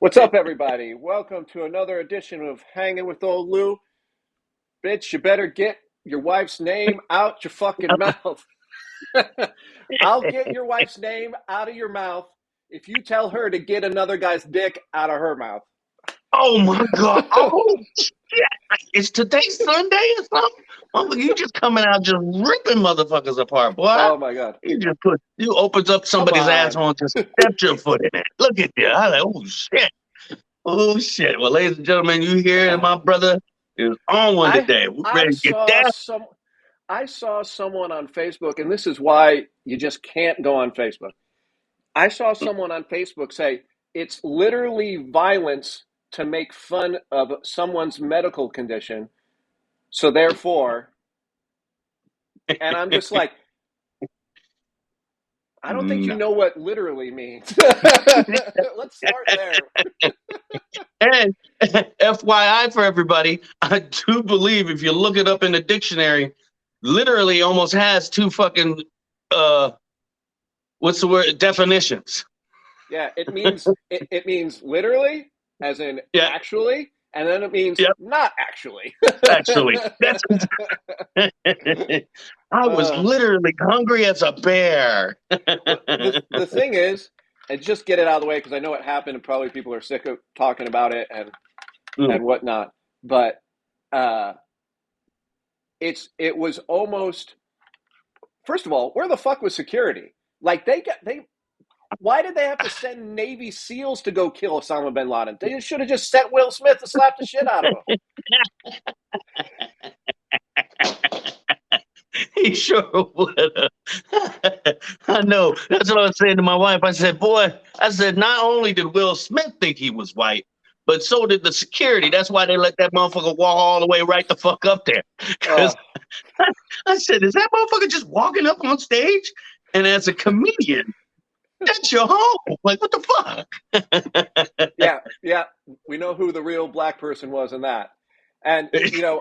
What's up, everybody? Welcome to another edition of Hanging with Old Lew. Bitch, you better get your wife's name out your fucking mouth. I'll get your wife's name out of your mouth if you tell her to get another guy's dick out of her mouth. Oh my God. Oh shit. Is today Sunday or something? Oh, you just coming out just ripping motherfuckers apart, boy. Oh my God. You opens up Come somebody's on. asshole and just stepped your foot in it. Look at you. I like, oh shit. Oh shit. Well, ladies and gentlemen, you here and my brother is on one I today. We're I ready to get saw down. some I saw someone on Facebook, and this is why you just can't go on Facebook. I saw someone on Facebook say it's literally violence to make fun of someone's medical condition. So therefore, and I'm just like, I don't think you No. know what literally means. Let's start there. And FYI for everybody, I do believe if you look it up in the dictionary, literally almost has two fucking uh what's the word definitions. Yeah, it means literally, as in Yeah, actually, and then it means yep, not actually. actually. That's I was uh, literally hungry as a bear. the thing is, and just get it out of the way because I know it happened, and probably people are sick of talking about it and whatnot. But uh, it was almost, first of all, where the fuck was security? Like they why did they have to send Navy SEALs to go kill Osama bin Laden? They should have just sent Will Smith to slap the shit out of him. He sure would. I know. That's what I was saying to my wife. I said, boy, I said, not only did Will Smith think he was white, but so did the security. That's why they let that motherfucker walk all the way right the fuck up there. Because Uh, I said, is that motherfucker just walking up on stage? And as a comedian, that's your home. Like, what the fuck? yeah, we know who the real black person was in that. And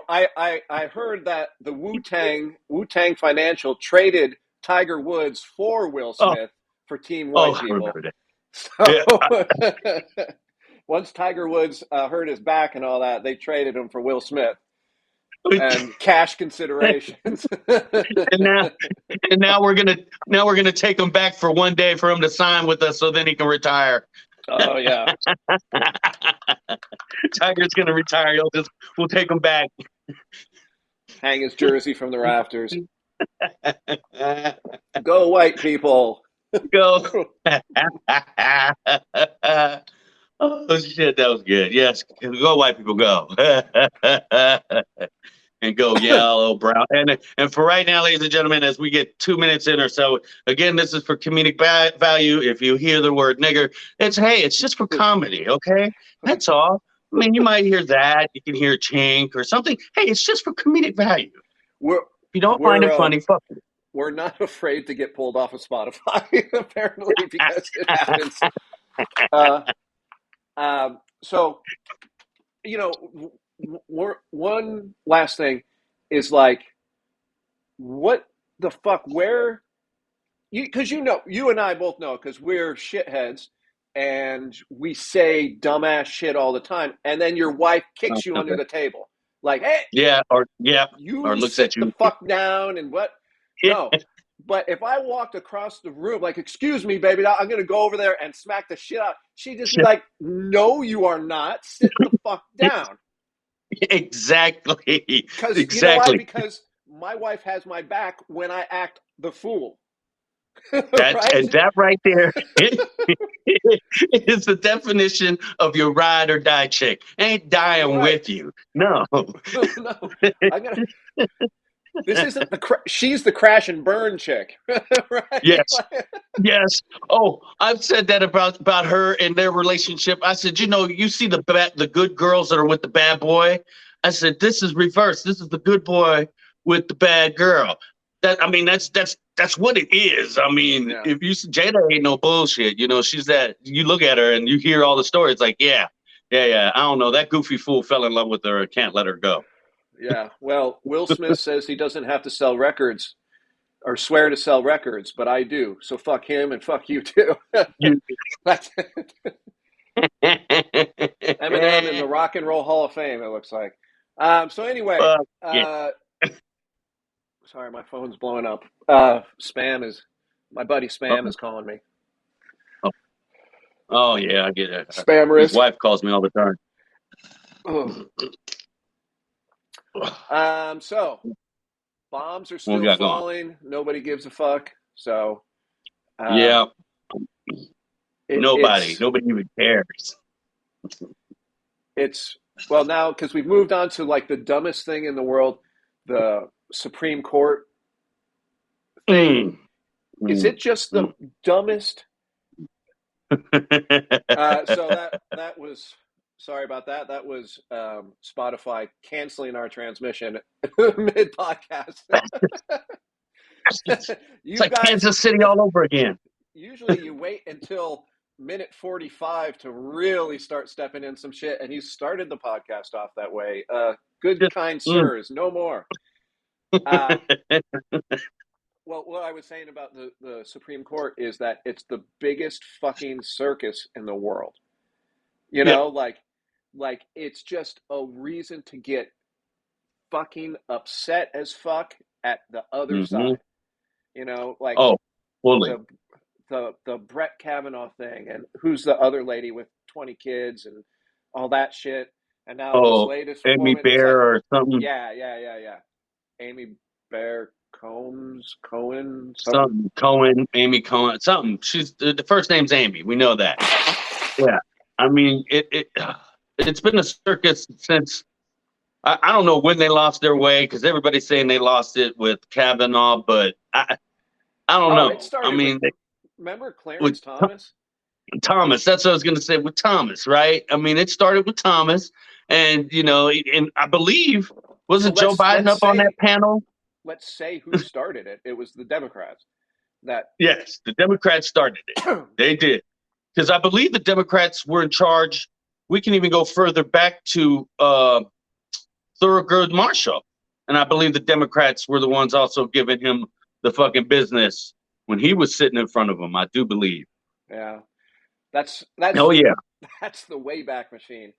I heard that the Wu Tang Financial traded Tiger Woods for Will oh, Smith for Team oh, White I People. remember that. So Yeah. once Tiger Woods hurt his back and all that, they traded him for Will Smith and and cash considerations. now and now we're gonna take him back for one day for him to sign with us so then he can retire. Oh yeah, Tiger's gonna retire. We'll take him back. hang his jersey from the rafters. Go white people. Go. Oh shit, that was good. Yes, go white people go. And go yellow, brown. And for right now, ladies and gentlemen, as we get 2 minutes in or so, again, this is for comedic value. If you hear the word nigger, it's just for comedy, okay? That's all. I mean, you might hear that, you can hear chink or something. Hey, it's just for comedic value. we're If you don't find we're it funny, fuck it. we're not afraid to get pulled off of Spotify apparently because it happens. Uh, so one last thing is like, what the fuck? Where you? Because you and I both know because we're shitheads and we say dumbass shit all the time, and then your wife kicks you under Okay. the table, like, "Hey, Yeah, or you looks sit at the you. fuck down," and what? No. But if I walked across the room, like, excuse me, baby, I'm going to go over there and smack the shit out, she'd just be like, no, you are not. Sit the fuck down. Exactly. Because you know why? Exactly. Because my wife has my back when I act the fool. That's Right? and that right there is the definition of your ride or die chick. Ain't dying Right. with you. No. No, I'm going to. This isn't she's the crash and burn chick. Right? Yes. Yes. Oh, I've said that about her and their relationship. I said, you see the good girls that are with the bad boy. I said, this is reverse. This is the good boy with the bad girl. That's what it is. I mean, Yeah. if you Jada ain't no bullshit. She's that. You look at her and you hear all the stories. Like, yeah, yeah, yeah. I don't know. That goofy fool fell in love with her and can't let her go. Yeah. Well, Will Smith says he doesn't have to sell records or swear to sell records, but I do. So fuck him and fuck you too. You, That's Eminem in the Rock and Roll Hall of Fame, it looks like. So anyway, yeah. sorry, my phone's blowing up. My buddy Spam is calling me. Oh yeah, I get it. Spam His risk. wife calls me all the time. So bombs are What we still got going? falling. Nobody gives a fuck. So Yeah, nobody it's even cares. well now because we've moved on to like the dumbest thing in the world, the Supreme Court thing. Is it just the dumbest? So that was sorry about that. That was Spotify canceling our transmission mid podcast. It's like Kansas City all over again. Usually you wait until minute 45 to really start stepping in some shit, and you started the podcast off that way. Good, kind sirs, no more. Well, what I was saying about the Supreme Court is that it's the biggest fucking circus in the world. You know, like it's just a reason to get fucking upset as fuck at the other side. You know, like fully. The Brett Kavanaugh thing, and who's the other lady with 20 kids and all that shit. And now this latest Amy woman, Bear or something. Yeah. Amy Bear Cohen, something Cohen, Amy Cohen, something. She's the first name's Amy. We know that. Yeah, I mean it's been a circus since I don't know when they lost their way because everybody's saying they lost it with Kavanaugh, but I don't know. It started remember Clarence Thomas? Thomas, that's what I was going to say with Thomas, right? I mean, it started with Thomas, and and I believe wasn't Joe Biden up on that panel? Let's say who started it. It was the Democrats. Yes, the Democrats started it. They did, because I believe the Democrats were in charge. We can even go further back to Thurgood Marshall, and I believe the Democrats were the ones also giving him the fucking business when he was sitting in front of them. I do believe. Yeah. That's that's the Wayback Machine.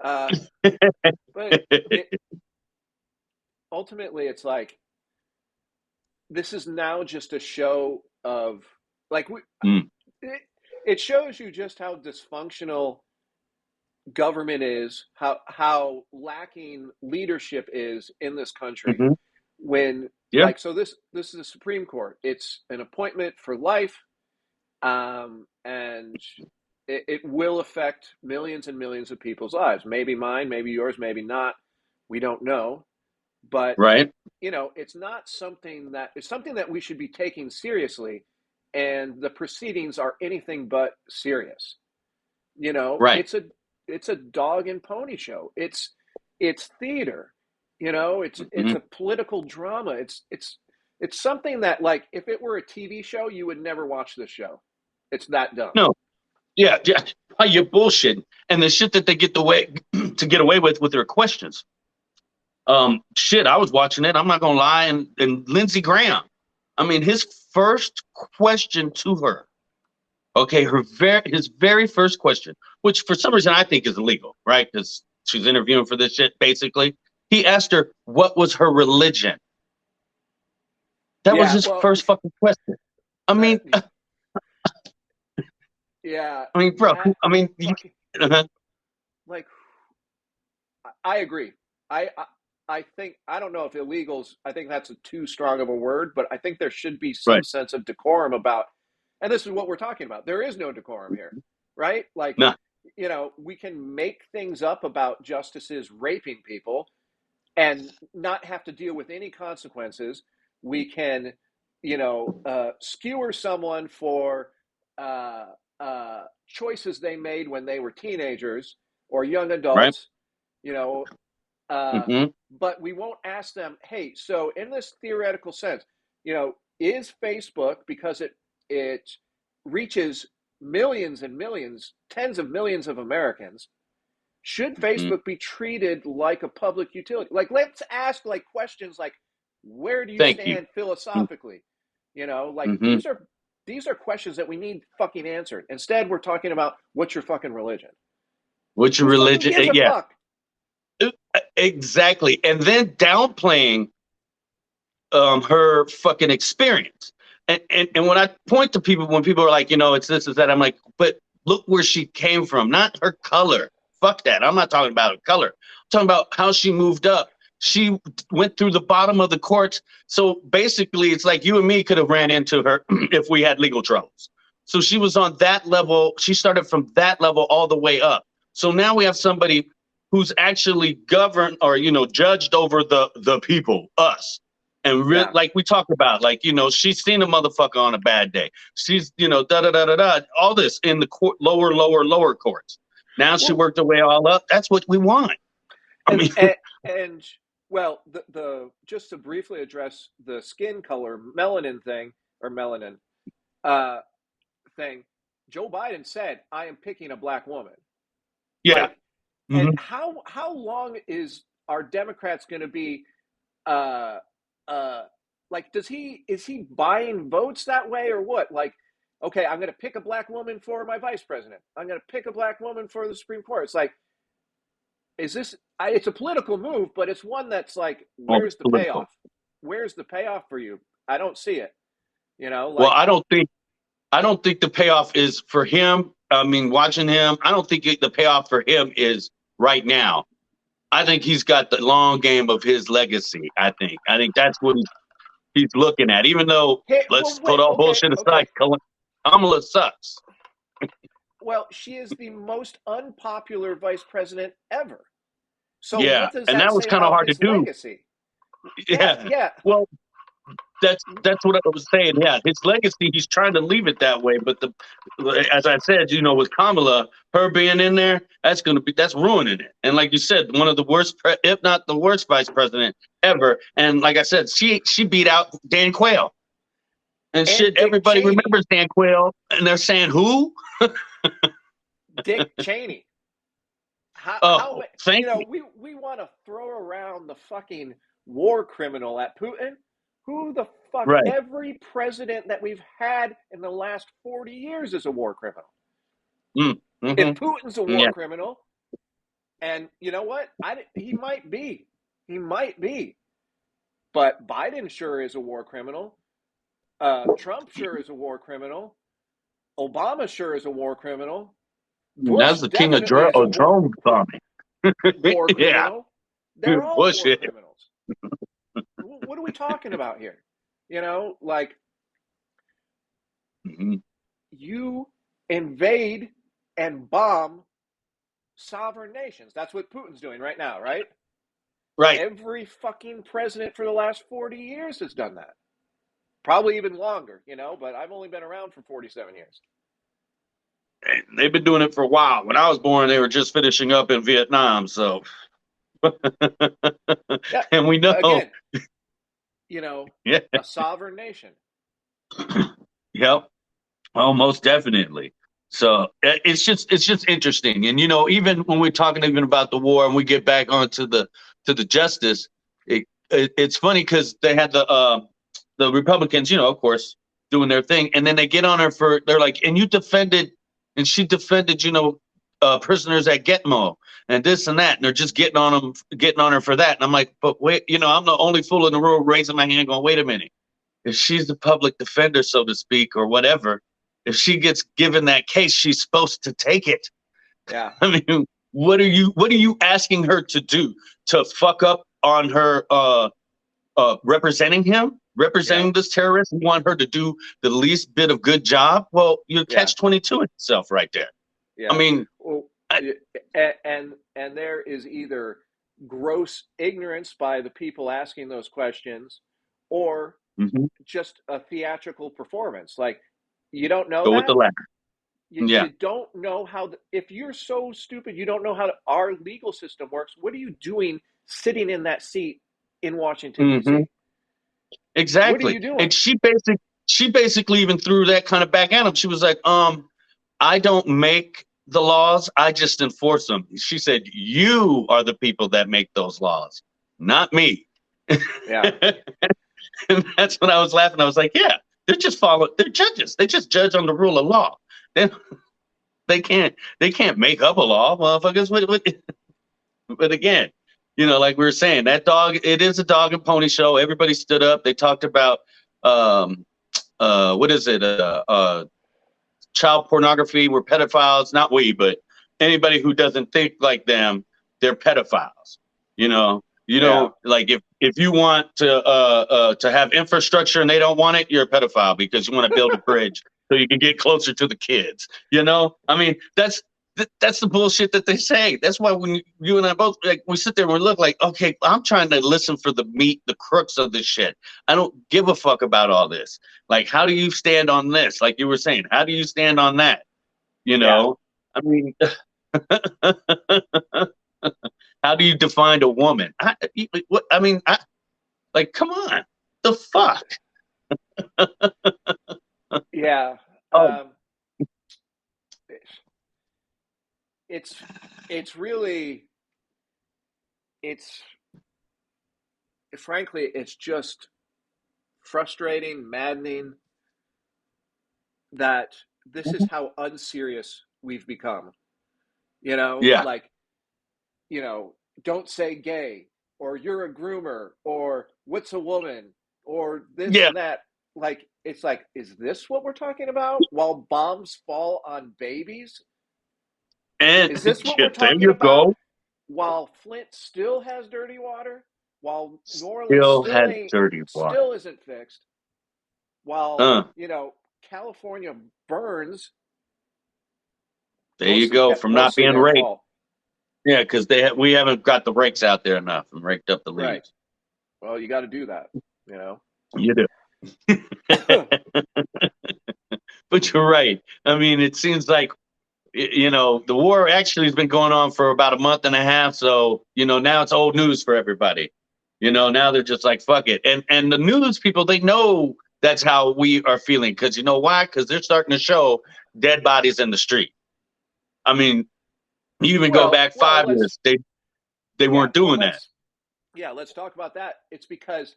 But ultimately, it's like this is now just a show of like it shows you just how dysfunctional government is, how lacking leadership is in this country. When like so this is the Supreme Court. It's an appointment for life, and it will affect millions and millions of people's lives. Maybe mine, maybe yours, maybe not. We don't know. But it's not something that we should be taking seriously, and the proceedings are anything but serious. It's a dog and pony show. It's theater. It's a political drama. It's something that, like, if it were a TV show, you would never watch this show. It's that dumb. No. Yeah. You're bullshitting. And the shit that they get to get away with their questions. Shit, I was watching it. I'm not gonna lie. And Lindsey Graham, I mean, his first question to her, his very first question, which for some reason I think is illegal, right? Because she's interviewing for this shit. Basically, he asked her what was her religion. That was his first fucking question. I mean, yeah. I mean, bro. I mean, like, I agree. I think, I don't know if illegals, I think that's too strong of a word, but I think there should be some sense of decorum about, and this is what we're talking about. There is no decorum here, right? Like, we can make things up about justices raping people and not have to deal with any consequences. We can, skewer someone for choices they made when they were teenagers or young adults, but we won't ask them, hey, so in this theoretical sense, is Facebook, because it reaches millions and millions, tens of millions of Americans, should Facebook be treated like a public utility? Like, let's ask like questions like, where do you stand philosophically? These are questions that we need fucking answered. Instead, we're talking about what's your fucking religion. Which Who fucking religion? gives a Yeah, fuck? exactly. And then downplaying her fucking experience. And when I point to people, when people are like, it's this, is that, I'm like, but look where she came from, not her color. Fuck that. I'm not talking about her color. I'm talking about how she moved up. She went through the bottom of the courts. So basically, it's like you and me could have ran into her if we had legal troubles. So she was on that level. She started from that level all the way up. So now we have somebody who's actually governed or, judged over the people, us. And like we talked about, like, she's seen a motherfucker on a bad day. She's, da da da da da. All this in the court, lower courts. Now she worked her way all up. That's what we want. And well, the just to briefly address the skin color melanin thing or melanin thing, Joe Biden said, "I am picking a black woman." Yeah. Like, and how long is our Democrats going to be? Like, is he buying votes that way or what? Like, okay, I'm going to pick a black woman for my vice president. I'm going to pick a black woman for the Supreme Court. It's like, is this? It's a political move, but it's one that's like, where's the payoff? Where's the payoff for you? I don't see it. Well, I don't think the payoff is for him. I mean, watching him, I don't think the payoff for him is right now. I think he's got the long game of his legacy. I think that's what he's looking at. Even though, let's put all bullshit aside, Kamala sucks. Well, she is the most unpopular vice president ever. So yeah, what does and that was kind of hard to do. Legacy? Yeah. Well, that's what I was saying. Yeah, his legacy, he's trying to leave it that way. But as I said, with Kamala, her being in there, that's ruining it. And like you said, one of the worst, if not the worst, vice president ever. And like I said, she beat out Dan Quayle. And shit, everybody remembers Dan Quayle, and they're saying who? Dick Cheney. Thank you. We want to throw around the fucking war criminal at Putin. Who the fuck? Right. Every president that we've had in the last 40 years is a war criminal. Mm-hmm. If Putin's a war criminal, and you know what? He might be. But Biden sure is a war criminal. Trump sure is a war criminal. Obama sure is a war criminal. Bush that's the king of drone bombing. War criminal. They're all war criminals. What are we talking about here? Like, you invade and bomb sovereign nations. That's what Putin's doing right now, right? Right. Every fucking president for the last 40 years has done that. Probably even longer, but I've only been around for 47 years. And they've been doing it for a while. When I was born, they were just finishing up in Vietnam, so. And we know. Again, a sovereign nation. Yep. Oh, most definitely. So it's just interesting. And, even when we're talking even about the war and we get back onto the justice, it's funny because they had the Republicans, of course, doing their thing. And then they get on her they're like, and you defended, and she defended, prisoners at Gitmo and this and that. And they're just getting on her for that. And I'm like, but wait, I'm the only fool in the room raising my hand going, wait a minute. If she's the public defender, so to speak, or whatever, if she gets given that case, she's supposed to take it. Yeah. I mean, what are you asking her to do? To fuck up on her representing this terrorist? You want her to do the least bit of good job? Well, you're catch-22 itself right there. Yeah. I mean, and there is either gross ignorance by the people asking those questions, or just a theatrical performance. Like, you don't know. Go with the latter. You don't know how. If you're so stupid, you don't know how our legal system works. What are you doing sitting in that seat in Washington D.C.? Exactly. What are you doing? And she basically even threw that kind of back at him. She was like, I don't make the laws, I just enforce them. She said, you are the people that make those laws, not me. Yeah. And that's when I was laughing. I was like, yeah, they're judges. They just judge on the rule of law. They They can't make up a law, motherfuckers. But again, like we were saying, that dog, it is a dog and pony show. Everybody stood up. They talked about what is it? Child pornography. We're pedophiles, not we, but anybody who doesn't think like them, they're pedophiles. Like if you want to have infrastructure and they don't want it, you're a pedophile because you want to build a bridge so you can get closer to the kids. I mean, that's the bullshit that they say. That's why when you and I both, like, we sit there and we look like, okay, I'm trying to listen for the meat, the crux of this shit. I don't give a fuck about all this. Like, how do you stand on this? Like you were saying, how do you stand on that? I mean, how do you define a woman? Like, come on, the fuck? Yeah. It's really, frankly, it's just frustrating, maddening that this is how unserious we've become. Yeah. Like, don't say gay, or you're a groomer, or what's a woman, or this and that. Like, it's like, is this what we're talking about while bombs fall on babies? And is this what we're talking about while Flint still has dirty water, while New Orleans still isn't fixed, while California burns? There you go, from not being raked. Yeah, because we haven't got the rakes out there enough and raked up the leaves. Right. Well, you got to do that. You do. But you're right. I mean, it seems like the war actually has been going on for about a month and a half. So now it's old news for everybody. Now they're just like, fuck it. And the news people, they know that's how we are feeling. Because you know why? Because they're starting to show dead bodies in the street. I mean, you even go back 5 years, they weren't doing that. Yeah, let's talk about that. It's because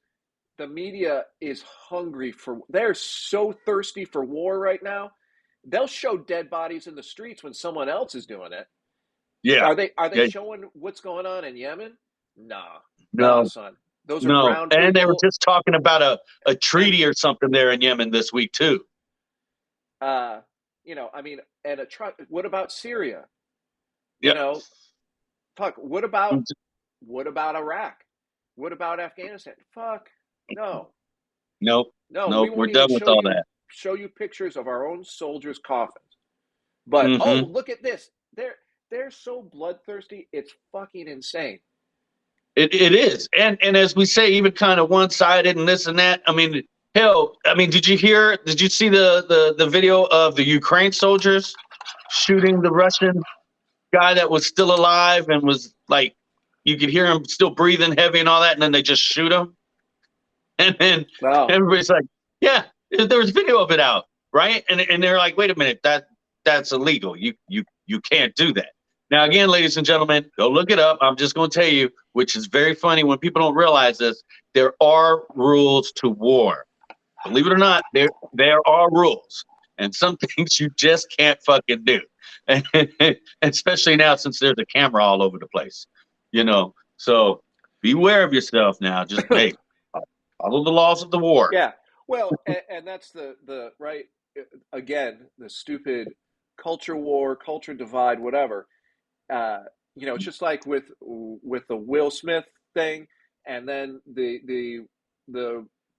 the media is hungry they're so thirsty for war right now. They'll show dead bodies in the streets when someone else is doing it. Yeah. Are they showing what's going on in Yemen? No, son. Those are brown people. And they were just talking about a treaty or something there in Yemen this week too. What about Syria? Yeah. Fuck. What about Iraq? What about Afghanistan? Fuck. No. Nope. We're done with all that. Show you pictures of our own soldiers' coffins. But look at this. They're so bloodthirsty. It's fucking insane. It is. And as we say, even kind of one-sided and this and that. I mean, hell, did you see the video of the Ukraine soldiers shooting the Russian guy that was still alive and was like, you could hear him still breathing heavy and all that, and then they just shoot him? And then everybody's like, yeah, there was video of it out, right? And they're like, wait a minute, that's illegal. You can't do that. Now, again, ladies and gentlemen, go look it up. I'm just going to tell you, which is very funny when people don't realize this, there are rules to war. Believe it or not, there are rules. And some things you just can't fucking do. And especially now since there's a camera all over the place. So beware of yourself now. Just, hey, follow the laws of the war. Yeah. Well, and that's the right, again, the stupid culture war, culture divide, whatever. It's just like with the Will Smith thing, and then the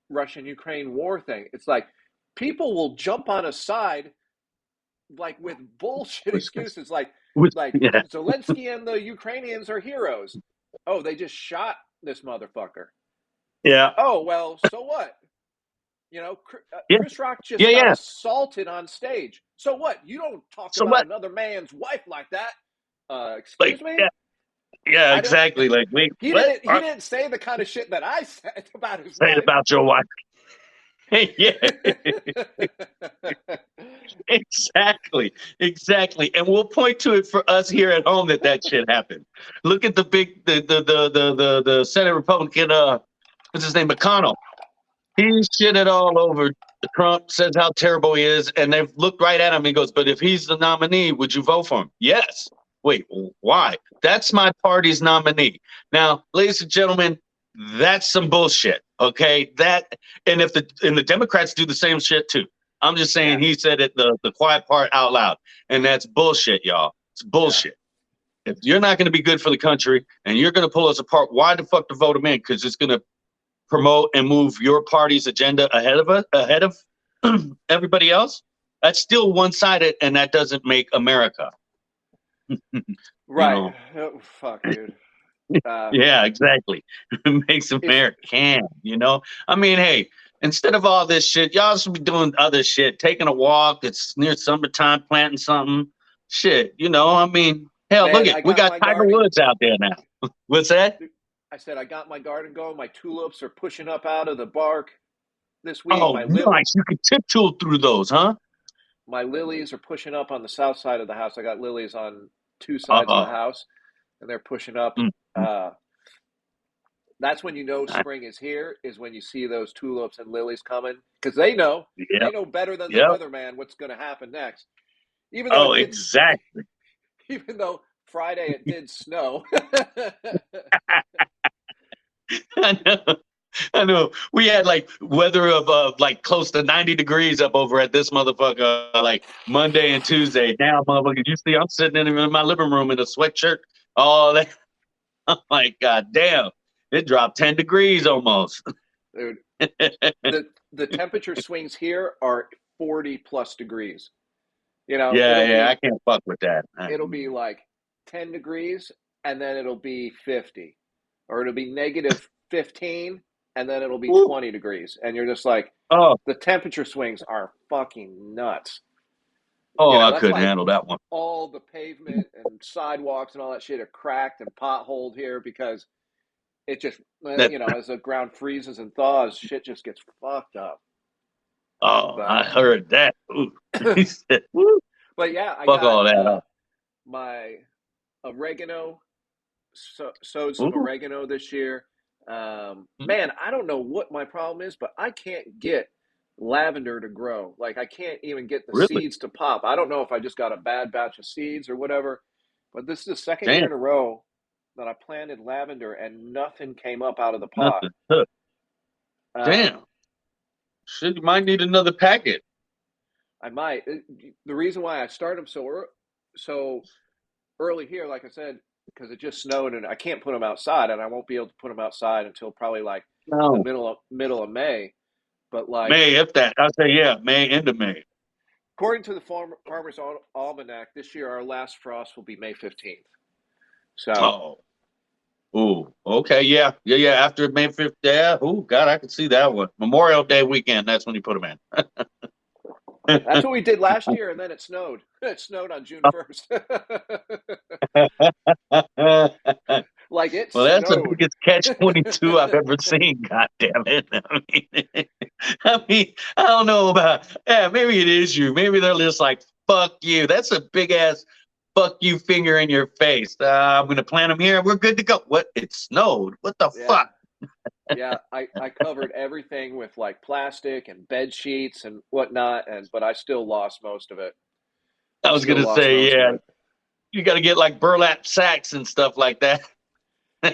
Russian-Ukraine war thing. It's like people will jump on a side, like, with bullshit excuses, like Zelensky and the Ukrainians are heroes. Oh, they just shot this motherfucker. Yeah. Oh, well, so what? Chris Rock just got assaulted on stage. So what? You don't talk about another man's wife like that. Excuse me? Yeah, exactly. Like, wait, he didn't say the kind of shit that I said about his wife. Say about your wife. Yeah. Exactly. And we'll point to it for us here at home that shit happened. Look at the Senate Republican, what's his name, McConnell. He shitted all over Trump says how terrible he is, and they've looked right at him. He goes, "But if he's the nominee, would you vote for him?" Yes. Wait, why? That's my party's nominee. Now, ladies and gentlemen, that's some bullshit. Okay, and if the Democrats do the same shit too. I'm just saying he said it the quiet part out loud, and that's bullshit, y'all. It's bullshit. If you're not going to be good for the country and you're going to pull us apart, why the fuck to vote him in? Because it's going to promote and move your party's agenda ahead of everybody else. That's still one-sided, and that doesn't make America. Right. Oh, fuck, dude. Yeah, exactly. It makes American, I mean, hey, instead of all this shit, y'all should be doing other shit, taking a walk. It's near summertime, planting something. Shit, I mean, hell, Man, we got Tiger Woods out there now. What's that? I said I got my garden going. My tulips are pushing up out of the bark this week. Oh, nice. You can tiptoe through those, huh? My lilies are pushing up on the south side of the house. I got lilies on two sides of the house, and they're pushing up. That's when you know spring is here, is when you see those tulips and lilies coming, because they know better than the weatherman what's going to happen next. Even though exactly. Even though Friday it did snow. I know. We had like weather of like close to 90 degrees up over at this motherfucker like Monday and Tuesday. Now, motherfucker, you see, I'm sitting in my living room in a sweatshirt. All that. I'm like, God damn, it dropped 10 degrees almost. Dude, the temperature swings here are 40 plus degrees. I can't fuck with that. It'll be like 10 degrees and then it'll be 50, or it'll be negative 15 and then it'll be 20 degrees, and you're just like, the temperature swings are fucking nuts. I couldn't handle that one. All the pavement and sidewalks and all that shit are cracked and potholed here because it just, as the ground freezes and thaws, shit just gets fucked up. I heard that. But yeah, I fuck all that up. My oregano, sowed some oregano this year. Man, I don't know what my problem is, but I can't get lavender to grow. Like, I can't even get the seeds to pop. I don't know if I just got a bad batch of seeds or whatever, but this is the second year in a row that I planted lavender and nothing came up out of the pot. Damn. Shit, you might need another packet. I might. The reason why I start them so early here, like I said, because it just snowed and I can't put them outside, and I won't be able to put them outside until probably like the middle of May. But like May, if that, I'll say May into May. According to the Farmer's Almanac, this year our last frost will be May 15th. So. Okay, yeah. After May 5th, God, I can see that one. Memorial Day weekend, that's when you put them in. That's what we did last year, and then it snowed. It snowed on June 1st. Like it snowed. That's the biggest catch-22 I've ever seen. God damn it! I don't know about. Yeah, maybe it is you. Maybe they're just like, "Fuck you." That's a big ass "fuck you" finger in your face. I'm gonna plant them here. We're good to go. What? It snowed. What the fuck? Yeah, I covered everything with like plastic and bed sheets and whatnot, but I still lost most of it. I was gonna say, you got to get like burlap sacks and stuff like that.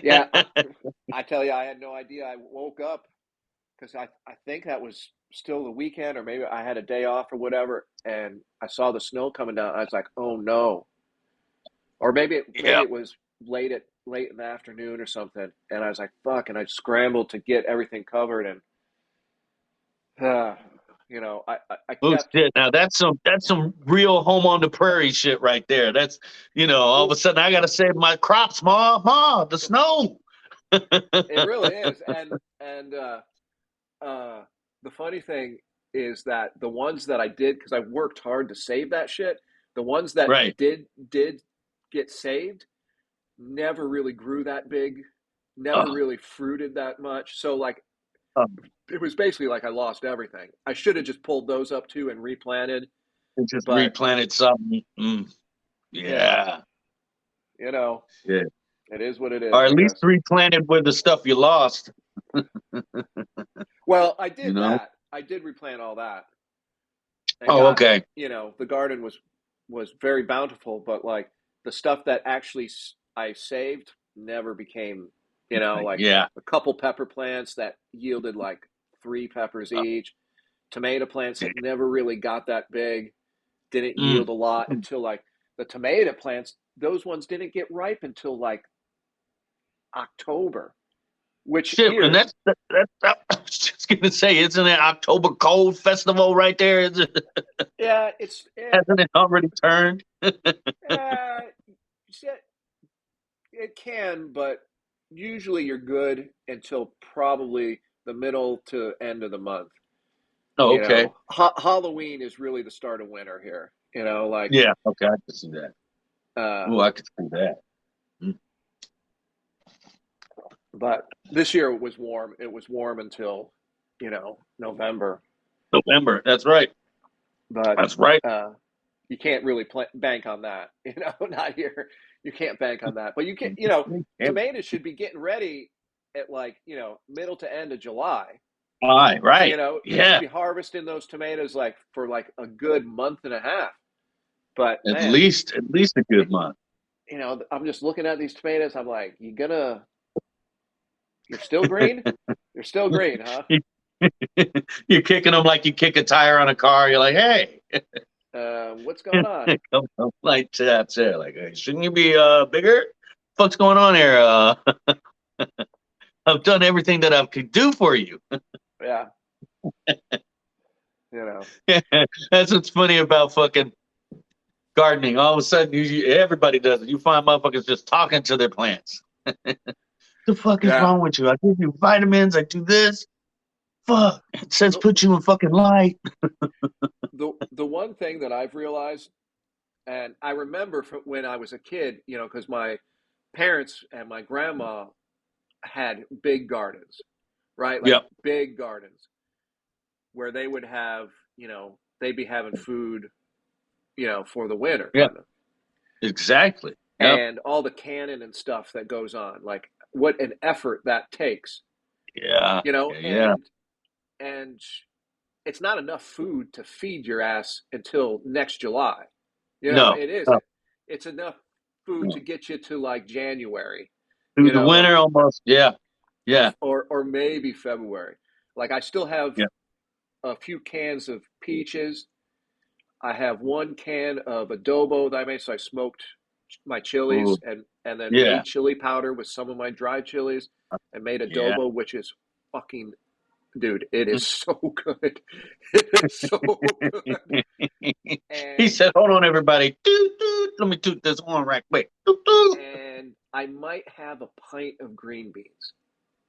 Yeah, I tell you, I had no idea. I woke up because I think that was still the weekend, or maybe I had a day off or whatever, and I saw the snow coming down. I was like, oh no. Or maybe it was late in the afternoon or something, and I was like, fuck, and I scrambled to get everything covered, and I kept. Shit. Now that's some real home on the prairie shit right there. That's all of a sudden I gotta save my crops, ma, the snow. It really is, and the funny thing is that the ones that I did, because I worked hard to save that shit, the ones that did get saved never really grew that big, never really fruited that much. So like, it was basically like I lost everything. I should have just pulled those up too and replanted. Replanted something. Yeah. It is what it is. Or at least replanted with the stuff you lost. Well, I did that. I did replant all that and Oh, got, okay. the garden was very bountiful, but like the stuff that actually I saved never became, like Yeah. a couple pepper plants that yielded like 3 peppers each, tomato plants that never really got that big, didn't Mm. yield a lot until like the tomato plants, those ones didn't get ripe until like October, which Shit, and here, I was just gonna say, isn't it October Cold Festival right there? Is it, yeah, hasn't it already turned? uh, it can, but usually you're good until probably the middle to end of the month. Oh, okay. Halloween is really the start of winter here. Like, Yeah. Okay, I can see that. uh, Oh, I can see that. Mm. but this year it was warm. It was warm until, November. November. That's right. But That's right. uh, you can't really bank on that. Not here. You can't bank on that. But you can. Yeah. Tomatoes should be getting ready at like middle to end of July. All right. Right. You should Yeah. be harvesting those tomatoes like for like a good month and a half. But At man, least a good month. I'm just looking at these tomatoes. I'm like, you're still green? You're still green, huh? You're kicking them like you kick a tire on a car. You're like, hey, What's going on? come like that. Like, hey, shouldn't you be bigger? What's going on here? I've done everything that I could do for you. Yeah, you know. That's what's funny about fucking gardening. All of a sudden, everybody does it. You find motherfuckers just talking to their plants. The fuck is Yeah. wrong with you? I give you vitamins. I do this. Fuck. It says The, put you in fucking light. the one thing that I've realized, and I remember from when I was a kid, because my parents and my grandma had big gardens, right? Like Yep. big gardens where they would have, they'd be having food, for the winter Yep. kind of. Exactly. Yep. And all the canning and stuff that goes on, like what an effort that takes, Yeah. Yeah. Yeah. and it's not enough food to feed your ass until next July. No. It No. isn't. It's enough food to No. get you to like January, Through the like winter almost. Yeah. Yeah. or maybe February. Like I still have Yeah. a few cans of peaches. I have 1 can of adobo that I made. So I smoked my chilies Ooh. and then Yeah. made chili powder with some of my dried chilies and made Yeah. adobo, which is fucking, dude, it is so good. It is so good. He And said, "Hold on, everybody. Doot, doot. Let me toot this horn right quick. Doot, doot." and I might have a pint of green beans,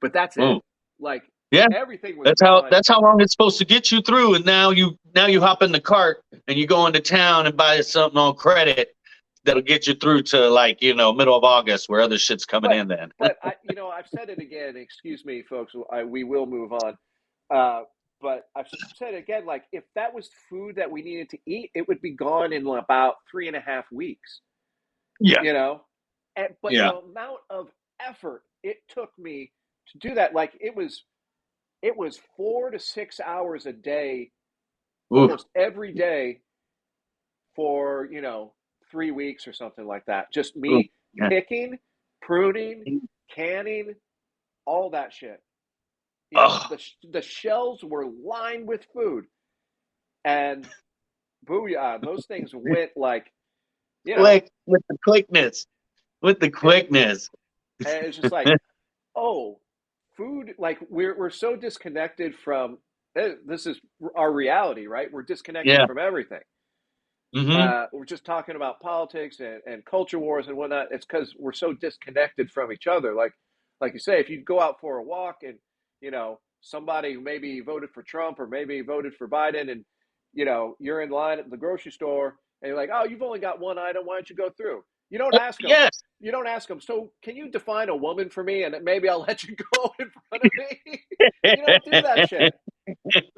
but that's Oh, it. Like yeah. everything was That's gone. how long it's supposed to get you through. And now you hop in the cart and you go into town and buy something on credit that'll get you through to like middle of August where other shit's coming But in. Then I've said it again. Excuse me, folks. We will move on. Uh, but I've said it again. Like if that was food that we needed to eat, it would be gone in about 3.5 weeks. yeah, You know, but yeah. the amount of effort it took me to do that, like it was 4 to 6 hours a day, Ooh, almost every day for 3 weeks or something like that. Just ooh, me yeah. picking, pruning, canning, all that shit. Oh, The shelves were lined with food, and booyah, those things went like quick with the quickness, with the it, quickness. and it's just like, oh, food. Like we're so disconnected from this is our reality, right? We're disconnected Yeah. from everything. Mm-hmm. We're just talking about politics and culture wars and whatnot. It's because we're so disconnected from each other. Like you say, if you go out for a walk and somebody who maybe voted for Trump or maybe voted for Biden, and you're in line at the grocery store and you're like, oh, you've only got one item. Why don't you go through? You don't Oh, ask them. yes. You don't ask them. So can you define a woman for me, and maybe I'll let you go in front of me. You don't do that shit.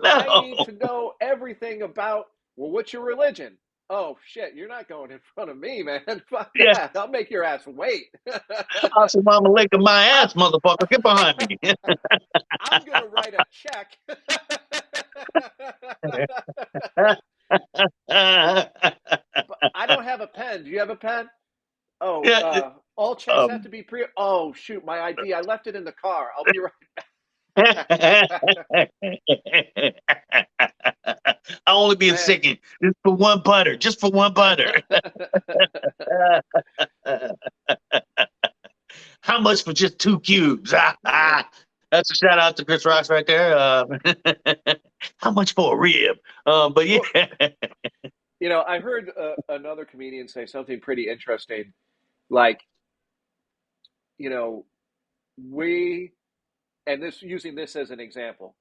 I need No. to know everything about, well, what's your religion? Oh shit, you're not going in front of me, man. Fuck Yeah. that. I'll make your ass wait. Awesome mama licking my ass, motherfucker. Get behind me. I'm gonna write a check. But I don't have a pen. Do you have a pen? Oh, Yeah. all checks have to be pre. Oh shoot, my ID. I left it in the car. I'll be right. I'll only be a Man. second. Just for one butter. Just for one butter. How much for just 2 cubes? That's a shout out to Chris Rocks right there. How much for a rib? But yeah. Well, I heard another comedian say something pretty interesting. Like, we, and this using this as an example,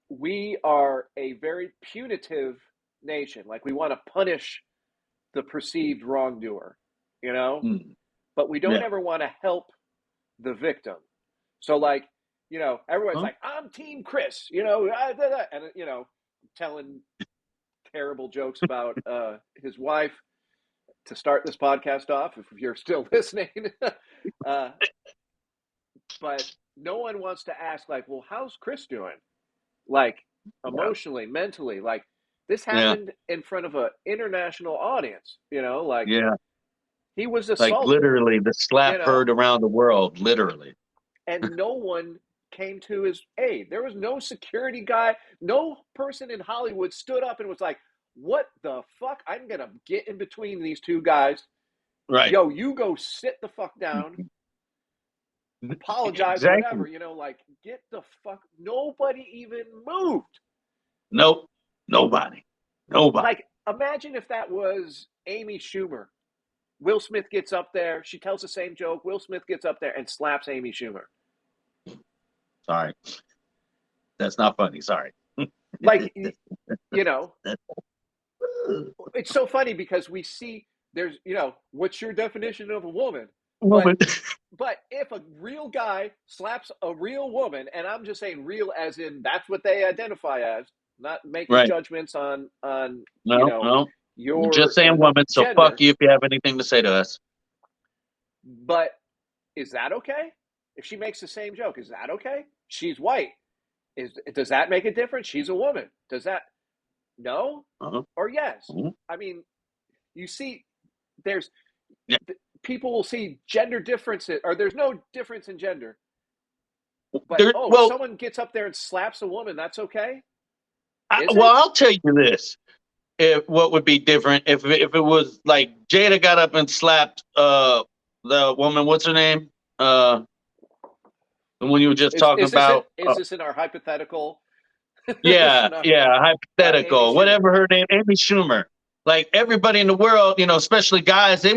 we are a very punitive nation. Like, we want to punish the perceived wrongdoer, but we don't Yeah. ever want to help the victim. So, like, everyone's Huh? like, I'm Team Chris, and, telling terrible jokes about his wife to start this podcast off, if you're still listening. But no one wants to ask, like, well, how's Chris doing? Like, emotionally, mentally, like, this happened in front of an international audience, like, he was like assaulted. literally the slap heard around the world, literally. And no one came to his aid. There was no security guy. No person in Hollywood stood up and was like, what the fuck? I'm going to get in between these two guys. Right. Yo, you go sit the fuck down. Apologize, exactly. whatever, like, get the fuck. Nobody even moved. Nope. Nobody. Like, imagine if that was Amy Schumer. Will Smith gets up there. She tells the same joke. Will Smith gets up there and slaps Amy Schumer. Sorry. That's not funny. Sorry. Like, it's so funny because we see there's, what's your definition of a woman? But if a real guy slaps a real woman, and I'm just saying real as in that's what they identify as, not making judgments on no. You're just saying woman, so gender. Fuck you if you have anything to say to us. But is that okay? If she makes the same joke, is that okay? She's white. Does that make a difference? She's a woman. Does that? No? Or yes? I mean, you see, there's people will see gender differences, or there's no difference in gender. But someone gets up there and slaps a woman, that's okay? I'll tell you this. What would be different if it was like Jada got up and slapped the woman, what's her name? The one you were just talking about. Is this in our hypothetical? Hypothetical. Whatever her name, Amy Schumer. Like everybody in the world, especially guys, they'd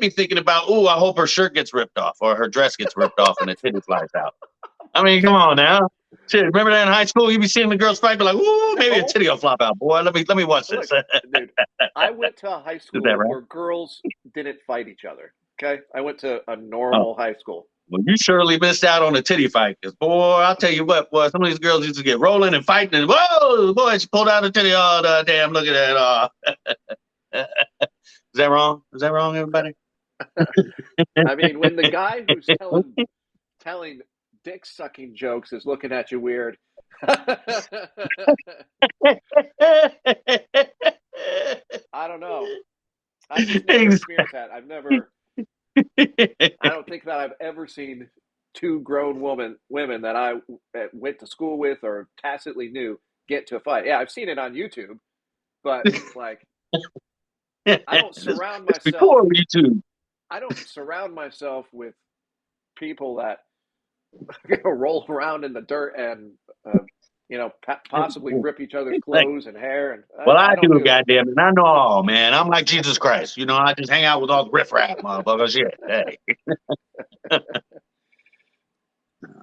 be thinking about, oh, I hope her shirt gets ripped off or her dress gets ripped off and the titty flies out. I mean, come on now. Shit, remember that in high school? You'd be seeing the girls fight, be like, ooh, maybe a titty will flop out, boy. Let me watch this. Look, dude, I went to a high school where girls didn't fight each other. Okay? I went to a normal high school. Well, you surely missed out on a titty fight. Because, boy, I'll tell you what, boy, some of these girls used to get rolling and fighting. And, whoa, boy, she pulled out a titty. Oh, damn, look at that. Is that wrong? Is that wrong, everybody? I mean, when the guy who's telling dick-sucking jokes is looking at you weird. I don't know. I've just never experienced that. I don't think that I've ever seen two grown women that I went to school with or tacitly knew get to a fight. Yeah, I've seen it on YouTube, but like, I don't surround myself. Before YouTube. I don't surround myself with people that roll around in the dirt and possibly rip each other's clothes and hair. And I do, goddamn it. I know all, man. I'm like Jesus Christ. I just hang out with all the riffraff motherfuckers. Yeah, hey. I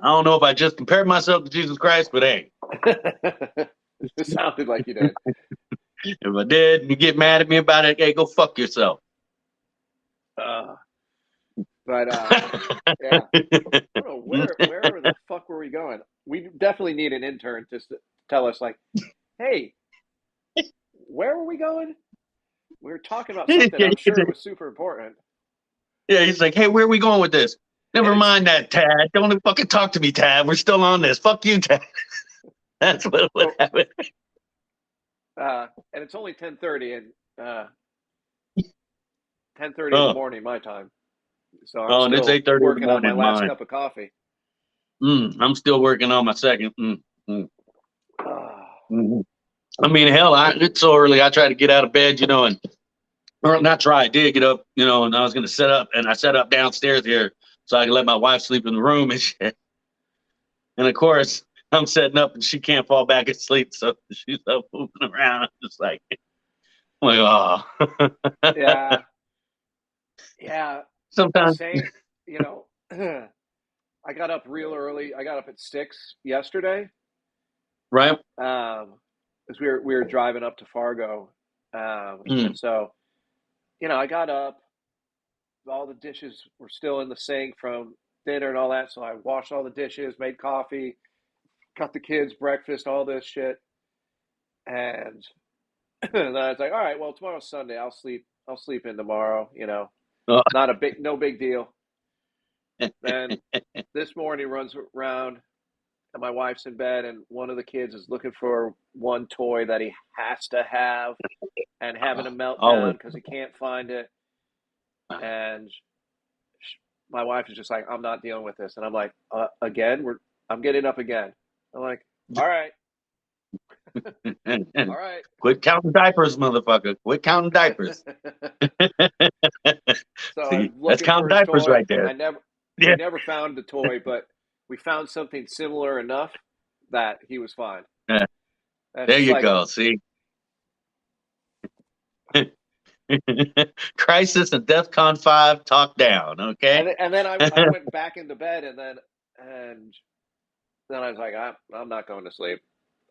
don't know if I just compared myself to Jesus Christ, but hey. It sounded like you did. If I did, and you get mad at me about it, hey, go fuck yourself. Yeah. I don't know, where the fuck were we going? We definitely need an intern to tell us, like, hey, where were we going? We were talking about something. I'm sure it was super important. Yeah, he's like, hey, where are we going with this? Never mind that, Tad. Don't fucking talk to me, Tad. We're still on this. Fuck you, Tad. That's what would happen. And it's only 10:30 and 10:30 in the morning my time. So I'm And it's still 8:30 in the working on my morning last mine. cup of coffee. I'm still working on my second. Ah. I mean, hell, it's so early. I try to get out of bed, and or not try. I did get up, and I was going to set up, and I set up downstairs here so I can let my wife sleep in the room and shit. And of course, I'm setting up, and she can't fall back asleep, so she's up moving around. I'm just like, oh. Yeah. Yeah. Sometimes, Same, I got up real early. I got up at 6 yesterday. right? As we were driving up to Fargo. And so, I got up, all the dishes were still in the sink from dinner and all that. So I washed all the dishes, made coffee, got the kids breakfast, all this shit. And, and then I was like, all right, well, tomorrow's Sunday. I'll sleep in tomorrow, no big deal. Then this morning runs around and my wife's in bed and one of the kids is looking for one toy that he has to have and having a meltdown because he can't find it. And my wife is just like, I'm not dealing with this. And I'm like, again, I'm getting up again. I'm like, all right. All right. Quit counting diapers, motherfucker. Quit counting diapers. So See, I'm that's looking counting for his diapers toy. right there. We never found the toy, but we found something similar enough that he was fine. Yeah. There you go. See, Crisis and DEFCON 5 talk down. Okay. And then I went back into bed and then I was like, I'm not going to sleep.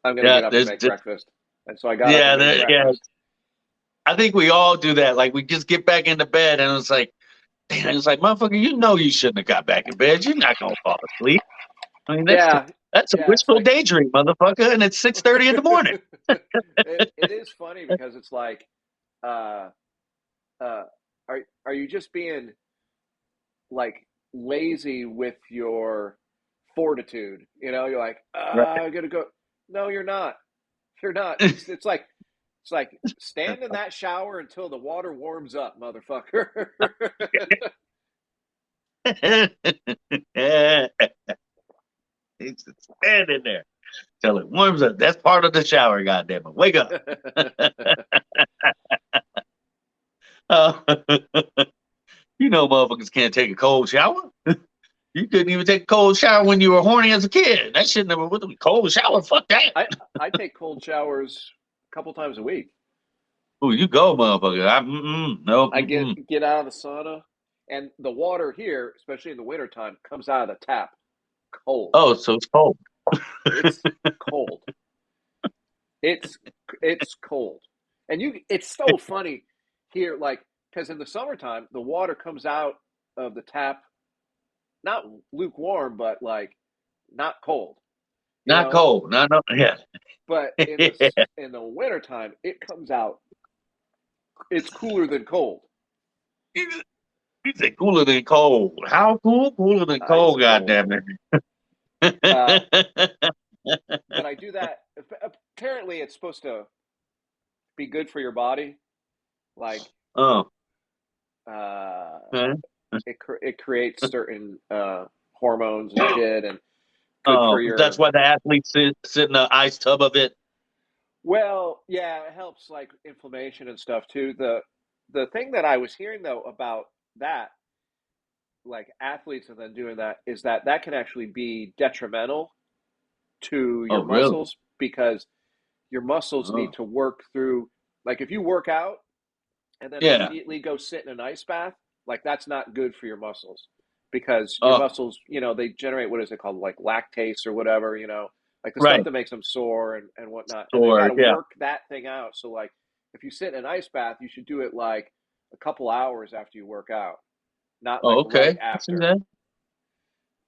I'm going to get up and make breakfast. And so I got up and made breakfast. I think we all do that. Like we just get back into bed and it's like, damn, it's like, motherfucker, you shouldn't have got back in bed. You're not gonna fall asleep. I mean, that's a wishful daydream, motherfucker, and it's 6:30 in the morning. It is funny because it's like, are you just being like lazy with your fortitude? You're like, I'm gonna go. No, you're not. You're not. It's like stand in that shower until the water warms up, motherfucker. He's standing there till it warms up. That's part of the shower, goddamn it. Wake up. Motherfuckers can't take a cold shower. You couldn't even take a cold shower when you were horny as a kid. That shit never would be cold shower. Fuck that. I take cold showers a couple times a week. Oh, you go, motherfucker. No. I get out of the sauna, and the water here, especially in the wintertime, comes out of the tap cold. Oh, so it's cold. It's cold. It's cold. And it's so funny here, like, because in the summertime, the water comes out of the tap, not lukewarm, but like not cold. Not cold. No, yeah. But in the wintertime, it comes out. It's cooler than cold. You say cooler than cold. How cool? Cooler than cold, goddamn it. But I do that. Apparently, it's supposed to be good for your body. Like, it creates certain hormones and shit, and good for your. That's why the athletes sit in the ice tub of it. Well, yeah, it helps like inflammation and stuff too. The thing that I was hearing though about that, like athletes and then doing that, is that can actually be detrimental to your muscles because your muscles need to work through. Like if you work out and then immediately go sit in an ice bath, like that's not good for your muscles because your muscles, they generate what is it called, like lactase or whatever, like the stuff that makes them sore and whatnot. And they got to work that thing out. So like if you sit in an ice bath, you should do it like a couple hours after you work out, not like right after.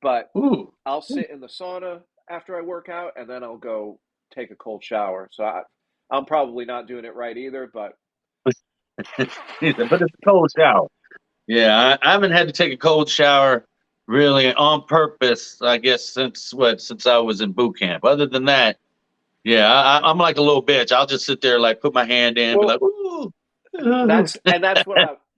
But I'll sit in the sauna after I work out, and then I'll go take a cold shower. So I'm probably not doing it right either, but but it's a cold shower. Yeah, I haven't had to take a cold shower really on purpose, I guess, since I was in boot camp. Other than that, Yeah, I'm like a little bitch. I'll just sit there, like, put my hand in, be Well, like, ooh.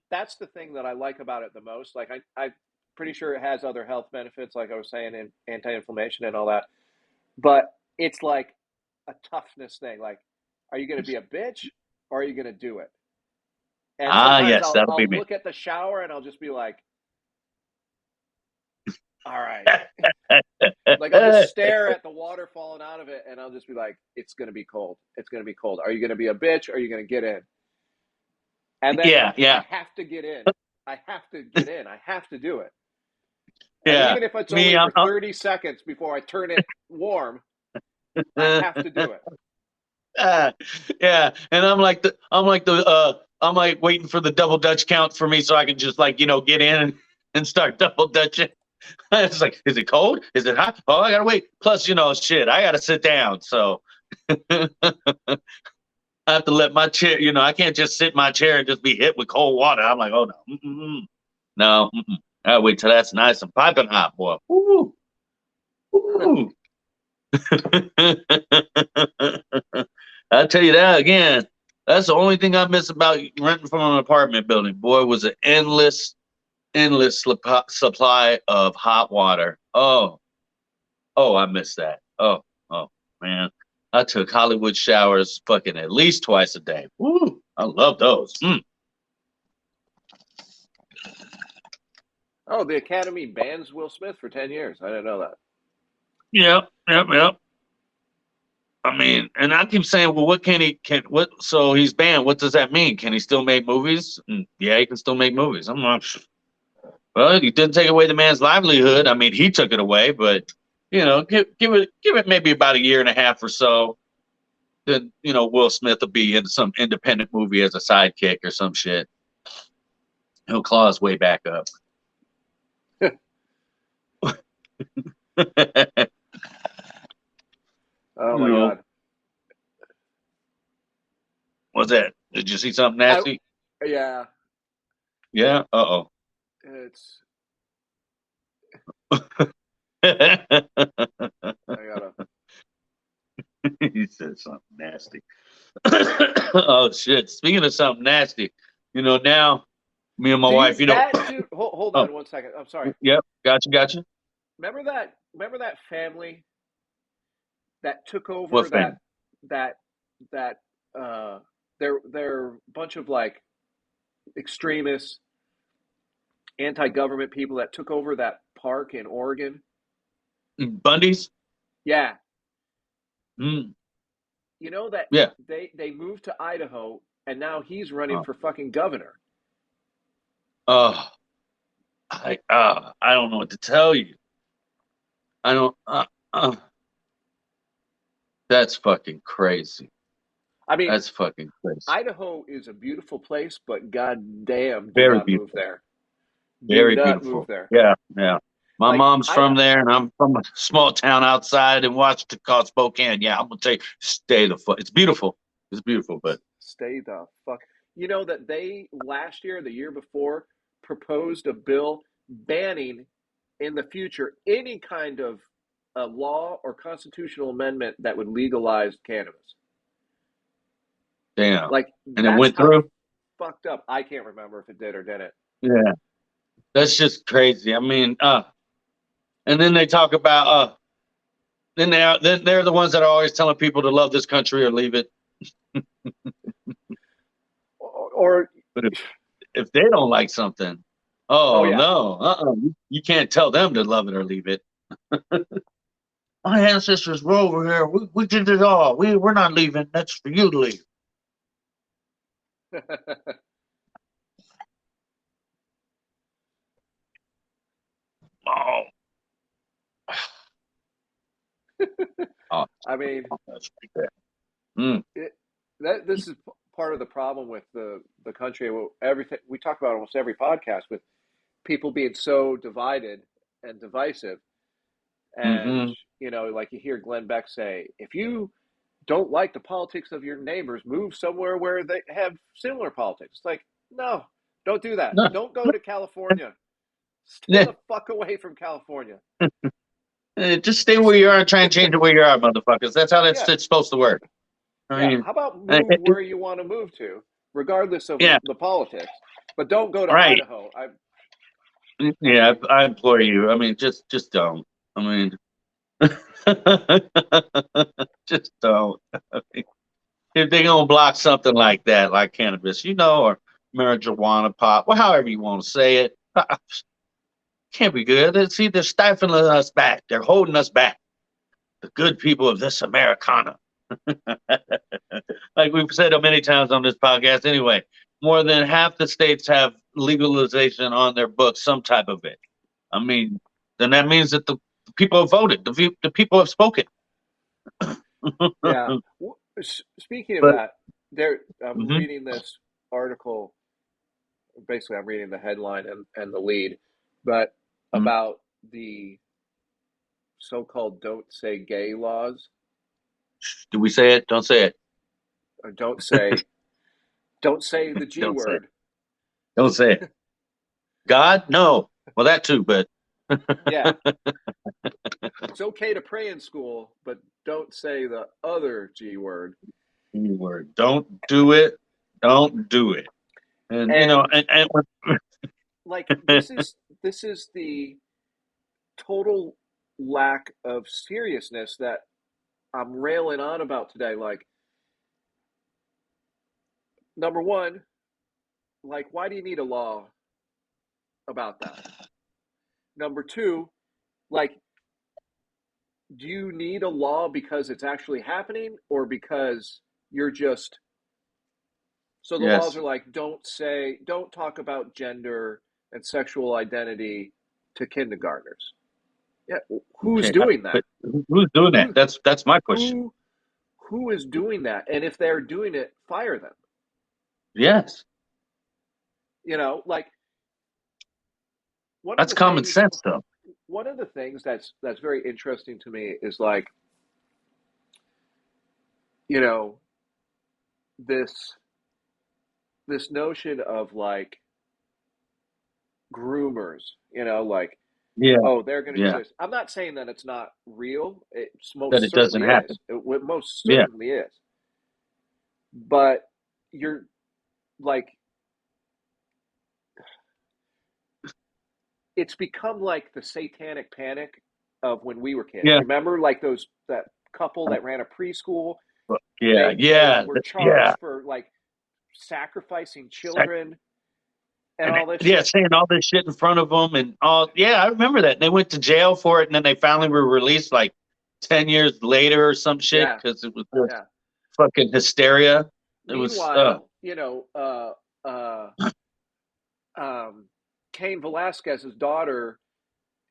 that's the thing that I like about it the most. Like I'm pretty sure it has other health benefits, like I was saying, in anti-inflammation and all that. But it's like a toughness thing. Like, are you going to be a bitch or are you going to do it? And Ah, sometimes yes, that'll be I'll me. look at the shower and I'll just be like, all right. Like I'll just stare at the water falling out of it and I'll just be like, it's going to be cold. It's going to be cold. Are you going to be a bitch or are you going to get in? And then Yeah, I yeah, have to get in. I have to get in. I have to do it. And yeah. even if it's Me, only for 30 seconds before I turn it warm, I have to do it. ah, yeah. And I'm like waiting for the double Dutch count for me so I can just, like, get in and start double Dutching. It's like, is it cold? Is it hot? Oh, I gotta wait. Plus, shit, I gotta sit down. So I have to let my chair, I can't just sit in my chair and just be hit with cold water. I'm like, oh no, no, I gotta wait till that's nice and piping hot, boy. Woo, woo. I'll tell you that again. That's the only thing I miss about renting from an apartment building. Boy, was an endless supply of hot water. Oh, I miss that. Oh, man. I took Hollywood showers fucking at least twice a day. Woo, I love those. Oh, the Academy bans Will Smith for 10 years. I didn't know that. Yep, yep, yep. I mean, and I keep saying, well, what? So he's banned. What does that mean? Can he still make movies? Yeah, he can still make movies. I'm not. Well, he didn't take away the man's livelihood. I mean, he took it away, but give it maybe about a year and a half or so. Then Will Smith will be in some independent movie as a sidekick or some shit. He'll claw his way back up. Oh you my know, God. what's that? Did you see something I nasty? yeah, Yeah. Uh it's oh. I gotta. He said something nasty. Oh shit! Speaking of something nasty, now me and my Do wife, you that dude? Hold Oh, on 1 second. I'm sorry. yep, gotcha. Remember that family that took over What family? that that uh they're a bunch of like extremists, anti-government people that took over that park in Oregon. Bundy's? Yeah, Mm, you know that yeah. they moved to Idaho and now he's running Oh, for fucking governor. oh, I don't know what to tell you. I don't. Uh, that's fucking crazy. I mean, That's fucking crazy. Idaho is a beautiful place, but goddamn, do Very not move beautiful. there. Do Very not move beautiful. there. Yeah, yeah. My Like mom's from there, and I'm from a small town outside in Washington called Spokane. Yeah, I'm gonna tell you, stay the fuck. It's beautiful. It's beautiful, but stay the fuck. You know that they last year, the year before, proposed a bill banning in the future any kind of a law or constitutional amendment that would legalize cannabis. damn. Like And it that's went how through. fucked up. I can't remember if it did or didn't. Yeah, that's just crazy. I mean, and then they talk about then they're the ones that are always telling people to love this country or leave it. Or But if they don't like something, oh oh yeah, no, you can't tell them to love it or leave it. My ancestors were over here. We did it all. We're not leaving. That's for you to leave. Oh, oh, I mean, that's right there. Mm, this is part of the problem with the country. Everything we talk about almost every podcast with people being so divided and divisive. And, hmm like you hear Glenn Beck say, if you don't like the politics of your neighbors, move somewhere where they have similar politics. It's like, no, don't do that. No, Don't go to California. Stay yeah, the fuck away from California. Just stay where you are and try and change it where you are, motherfuckers. That's how Yeah, it's supposed to work. I yeah. mean, How about uh, move where you want to move to, regardless of yeah, the politics, but don't go to right. Idaho. I Yeah, mean, I implore you. I mean, just don't. I mean, just don't. I mean, if they're gonna block something like that, like cannabis, or marijuana, pot, well, however you want to say it, can't be good. See, they're stifling us back. They're holding us back. The good people of this Americana. Like we've said many times on this podcast, anyway, more than half the states have legalization on their books, some type of it. I mean, then that means that the people have voted, the people have spoken. yeah. Speaking of But that, I'm mhm, reading this article. Basically, I'm reading the headline and the lead, but mhm. about the so-called "don't say gay" laws. Do we say it? Don't say it. Or don't say the G Don't say it. word. Don't say it. God, no. Well, that too, but Yeah, it's okay to pray in school, but don't say the other G word. word. Don't do it. Don't do it. And And and like this is the total lack of seriousness that I'm railing on about today. Like, number one, like, why do you need a law about that? Number two, like, do you need a law because it's actually happening, or because you're just so the laws yes. are like, don't talk about gender and sexual identity to kindergartners. Yeah, who's Okay. doing that? But who's doing that? Who That's my question. who who is doing that? And if they're doing it, fire them. Yes. Like, one of That's the common things sense, though. one of the things that's very interesting to me is, like, you know this this notion of, like, groomers, like, Yeah. oh, they're going to do Yeah. this. I'm not saying that it's not real. It That most it doesn't certainly is. happen. It most Yeah. certainly is. But you're like, it's become like the Satanic Panic of when we were kids. Yeah. Remember, like, that couple that ran a preschool? Yeah. They Yeah. were Yeah. charged for, like, sacrificing children and And all this yeah, shit. saying all this shit in front of them and all. Yeah, I remember that. They went to jail for it, and then they finally were released like 10 years later or some shit Yeah, because it was just yeah. fucking hysteria. It was. Meanwhile, Cain Velasquez's daughter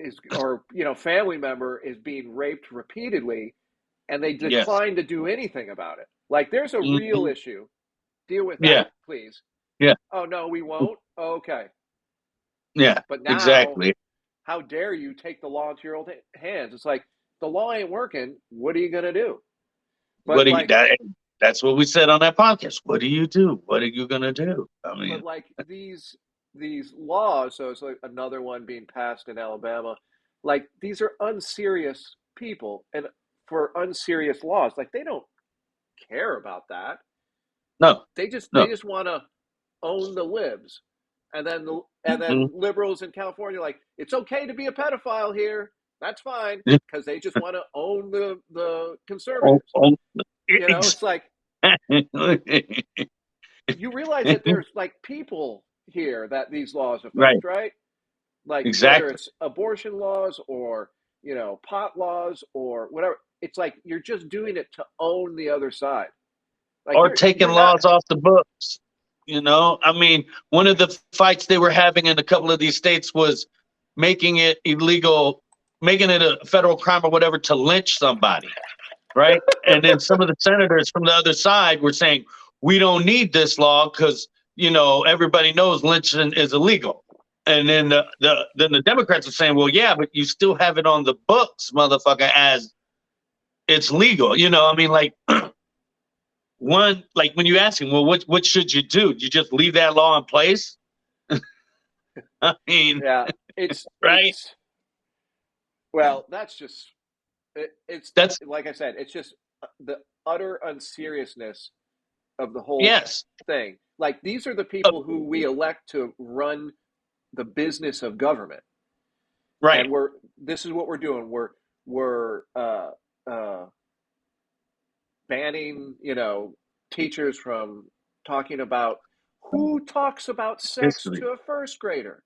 is, or family member is being raped repeatedly, and they Yes. decline to do anything about it. Like, there's a real Hmm. issue. Deal with Yeah. that, please. Yeah. Oh no, we won't. Okay, Yeah. but now, Exactly. how dare you take the law into your own hands? It's like, the law ain't working. What are you gonna do? What But do you? like, That's what we said on that podcast. What do you do? What are you gonna do? I but mean, like these laws. So it's like another one being passed in Alabama. Like, these are unserious people, and for unserious laws, like, they don't care about that. no, They just want to own the libs, and then no. liberals in California are like, it's okay to be a pedophile here. That's fine, because they just want to own the Oh, conservatives. oh, It's like, you realize that there's, like, people here that these laws right, affect, right? Like, whether exactly. it's abortion laws, or pot laws, or whatever. It's like, you're just doing it to own the other side. Like, Or you're taking you're not. laws off the books. I mean, one of the fights they were having in a couple of these states was making it illegal, making it a federal crime or whatever to lynch somebody, right? And then some of the senators from the other side were saying, we don't need this law because, everybody knows lynching is illegal. And then the Democrats are saying, well, yeah, but you still have it on the books, motherfucker, as it's legal. I mean, like, one, like when you ask him, well, what should you do? You just leave that law in place? I mean, Yeah, it's right? it's Well, that's just it's That's like I said, it's just the utter unseriousness of the whole yes, thing. Like these are the people who we elect to run the business of government, right. and this is what we're doing. We're uh, banning teachers from talking about who talks about sex History. to a first grader.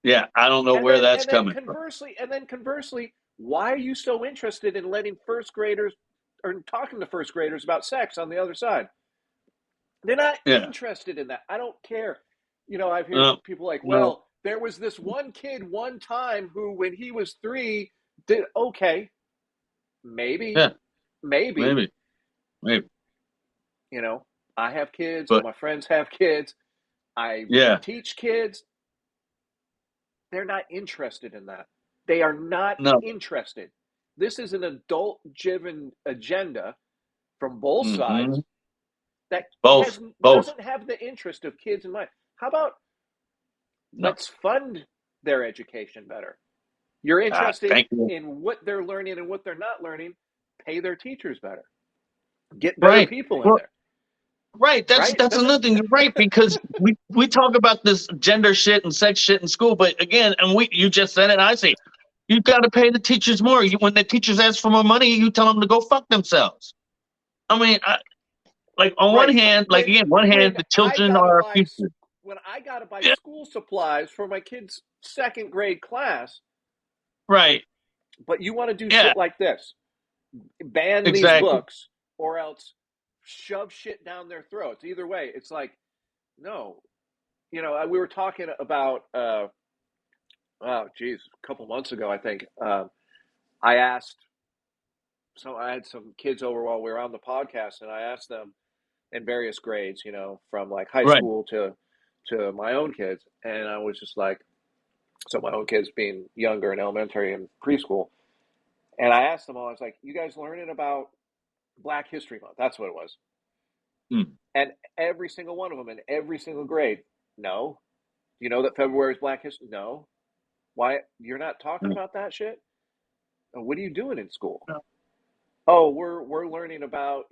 Yeah, I don't know where that's And then coming from. conversely, why are you so interested in letting first graders or talking to first graders about sex on the other side? They're not Yeah. interested in that. I don't care. I've heard No, people like, no. well, there was this one kid one time who, when he was 3, did okay. Maybe, Yeah, maybe. maybe, maybe. I have kids. All But my friends have kids. I yeah, teach kids. They're not interested in that. They are not no. interested. This is an adult-driven agenda from both Mm-hmm. sides that Both, both. doesn't have the interest of kids in mind. How about No. let's fund their education better? You're interested Thank you. in what they're learning and what they're not learning. Pay their teachers better. Get better Right. people in Well, there. right. That's Right? that's Doesn't another thing. You're right, because we talk about this gender shit and sex shit in school, but again, and you just said it. I say you've got to pay the teachers more. When the teachers ask for more money, you tell them to go fuck themselves. I mean, like on one right? hand, like When again, one hand, when the I children gotta are our buy future. when I gotta buy Yeah. school supplies for my kid's second grade class, Right. but you want to do Yeah. shit like this, ban these Exactly. books, or else shove shit down their throats. Either way, it's like, no. We were talking about, oh, geez, a couple months ago, I think. I asked, so I had some kids over while we were on the podcast, and I asked them in various grades, from like high Right. school to my own kids, and I was just like, so my own kids being younger in elementary and preschool, and I asked them all, I was like, you guys learning about Black History Month? That's what it was. Mm. And every single one of them in every single grade, no. Do you know that February is Black History? No. Why you're not talking Mm. about that shit? What are you doing in school? No. Oh, we're learning about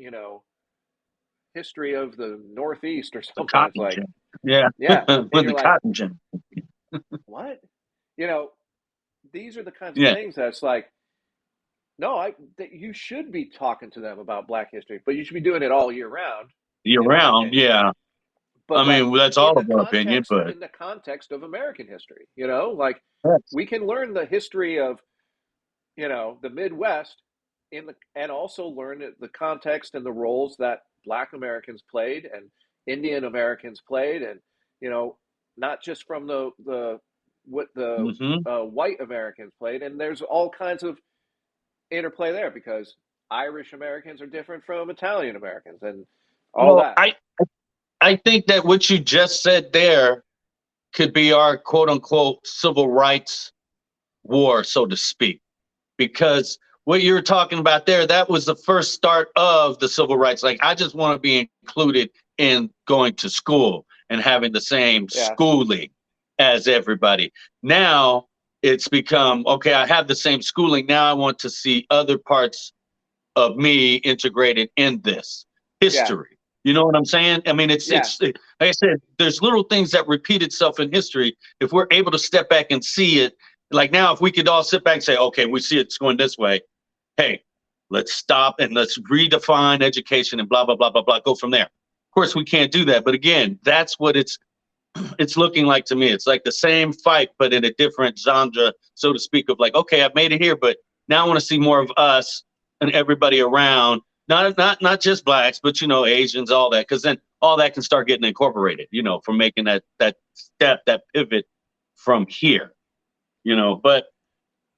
history of the Northeast or The something. It's cotton like, gin. Yeah. yeah, and With you're the like, cotton gin. what? You know, these are the kinds of Yeah. things that's like, no, that you should be talking to them about Black history, but you should be doing it all year round, Year in my round. opinion. Yeah. I But like mean, that's all of our opinion, but in the context of American history, like yes. we can learn the history of the Midwest and also learn the context and the roles that Black Americans played and Indian Americans played, and not just from the what the Mm-hmm. white Americans played, and there's all kinds of interplay there because Irish Americans are different from Italian Americans and all Well, that. I think that what you just said there could be our quote unquote civil rights war, so to speak, because what you're talking about there, that was the first start of the civil rights. Like, I just want to be included in going to school and having the same Yeah, schooling as everybody. Now it's become, okay, I have the same schooling. Now I want to see other parts of me integrated in this yeah, history. You know what I'm saying? I mean, yeah, like I said, there's little things that repeat itself in history. If we're able to step back and see it, like now, if we could all sit back and say, okay, we see it's going this way. Hey, let's stop and let's redefine education and blah, blah, blah, blah, blah, go from there. Of course, we can't do that. But again, that's what it's looking like to me. It's like the same fight, but in a different genre, so to speak, of like, okay, I've made it here, but now I want to see more of us and everybody around, not just blacks, but Asians, all that, because then all that can start getting incorporated, from making that step, that pivot from here, but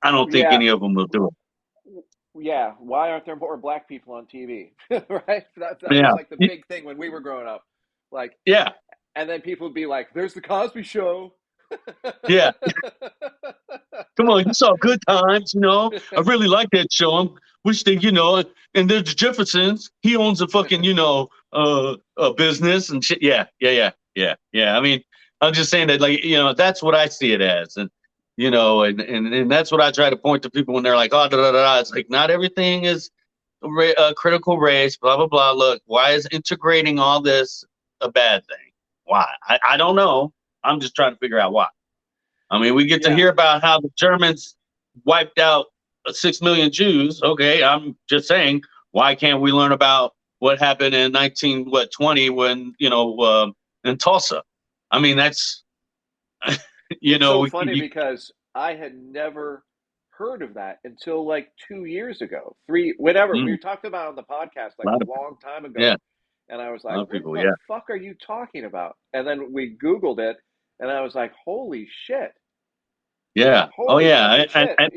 I don't think yeah, any of them will do it. yeah. Why aren't there more Black people on TV? Right? That was Yeah. like the big thing when we were growing up. Like, Yeah. and then people would be like, "There's the Cosby Show." Yeah. Come on, you saw Good Times, I really like that show. I wish they, and there's the Jeffersons. He owns a fucking, a business and shit. Yeah, yeah, yeah, yeah, yeah. I mean, I'm just saying that, like, that's what I see it as. And and that's what I try to point to people when they're like, oh, da, da, da, da. It's like, not everything is critical race, blah, blah, blah. Look, why is integrating all this a bad thing? Why? I don't know. I'm just trying to figure out why. I mean, we get to hear about how the Germans wiped out 6 million Jews. Okay, I'm just saying, why can't we learn about what happened in 1920 when, in Tulsa? I mean, that's, It's so funny because I had never heard of that until like 2 years ago, whatever. We talked about it on the podcast like a long time ago. Yeah. And I was A lot like, of what people, the fuck are you talking about? And then we Googled it and I was like, holy shit. Yeah. Holy fucking And, shit. and,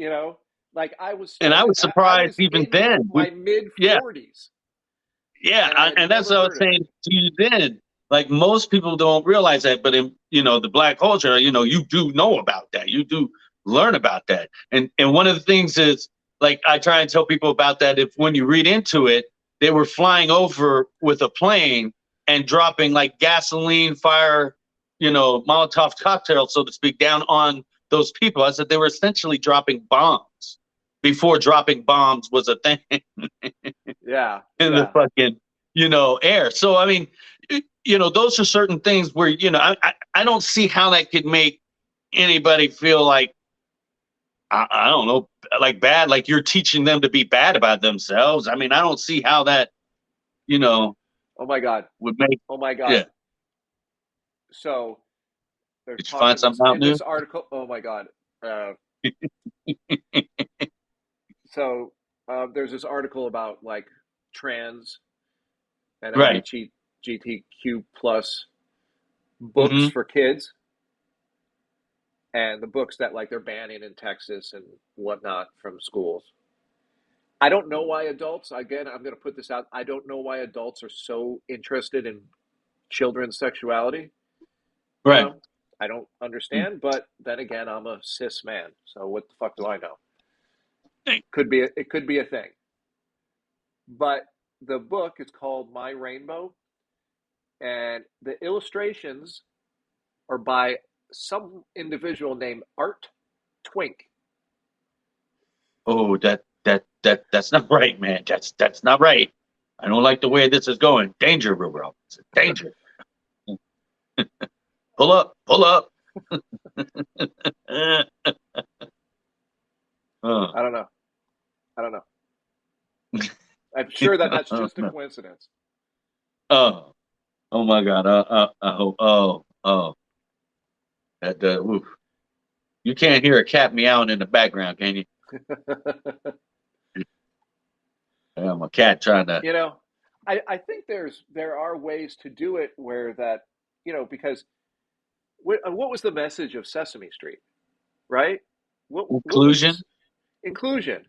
Like I was and I starting, was I surprised was even in then. my mid Yeah. 40s. Yeah. And I had And that's never what I heard was of it. saying to you then. Like most people don't realize that, but in, the black culture, you do know about that. You do learn about that. And one of the things is, like, I try and tell people about that. If when you read into it, they were flying over with a plane and dropping like gasoline, fire, Molotov cocktails, so to speak, down on those people. I said they were essentially dropping bombs before dropping bombs was a thing. Yeah. In the fucking, air. So, I mean, those are certain things where, I don't see how that could make anybody feel like, I don't know, like bad, like you're teaching them to be bad about themselves. I mean, I don't see how that, Oh my God. would make, Oh my God. yeah. So they're Did you talking find something out in new? this article. Oh my God. So there's this article about like trans and Right. LGBTQ plus books Mm-hmm. for kids, and the books that like they're banning in Texas and whatnot from schools. I don't know why adults. Again, I'm going to put this out. I don't know why adults are so interested in children's sexuality. Right. I don't understand. But then again, I'm a cis man, so what the fuck do I know? It could be a thing. But the book is called My Rainbow, and the illustrations are by some individual named Art Twink. Oh, that's not right, man. That's not right. I don't like the way this is going. Danger, bro. It's danger. Pull up, pull up. uh, I don't know. I don't know. I'm sure that that's just a coincidence. oh, oh my God. That, oof. You can't hear a cat meowing in the background, can you? Yeah, my cat trying to. I think there are ways to do it where that, because what was the message of Sesame Street, right? What was Inclusion. this inclusion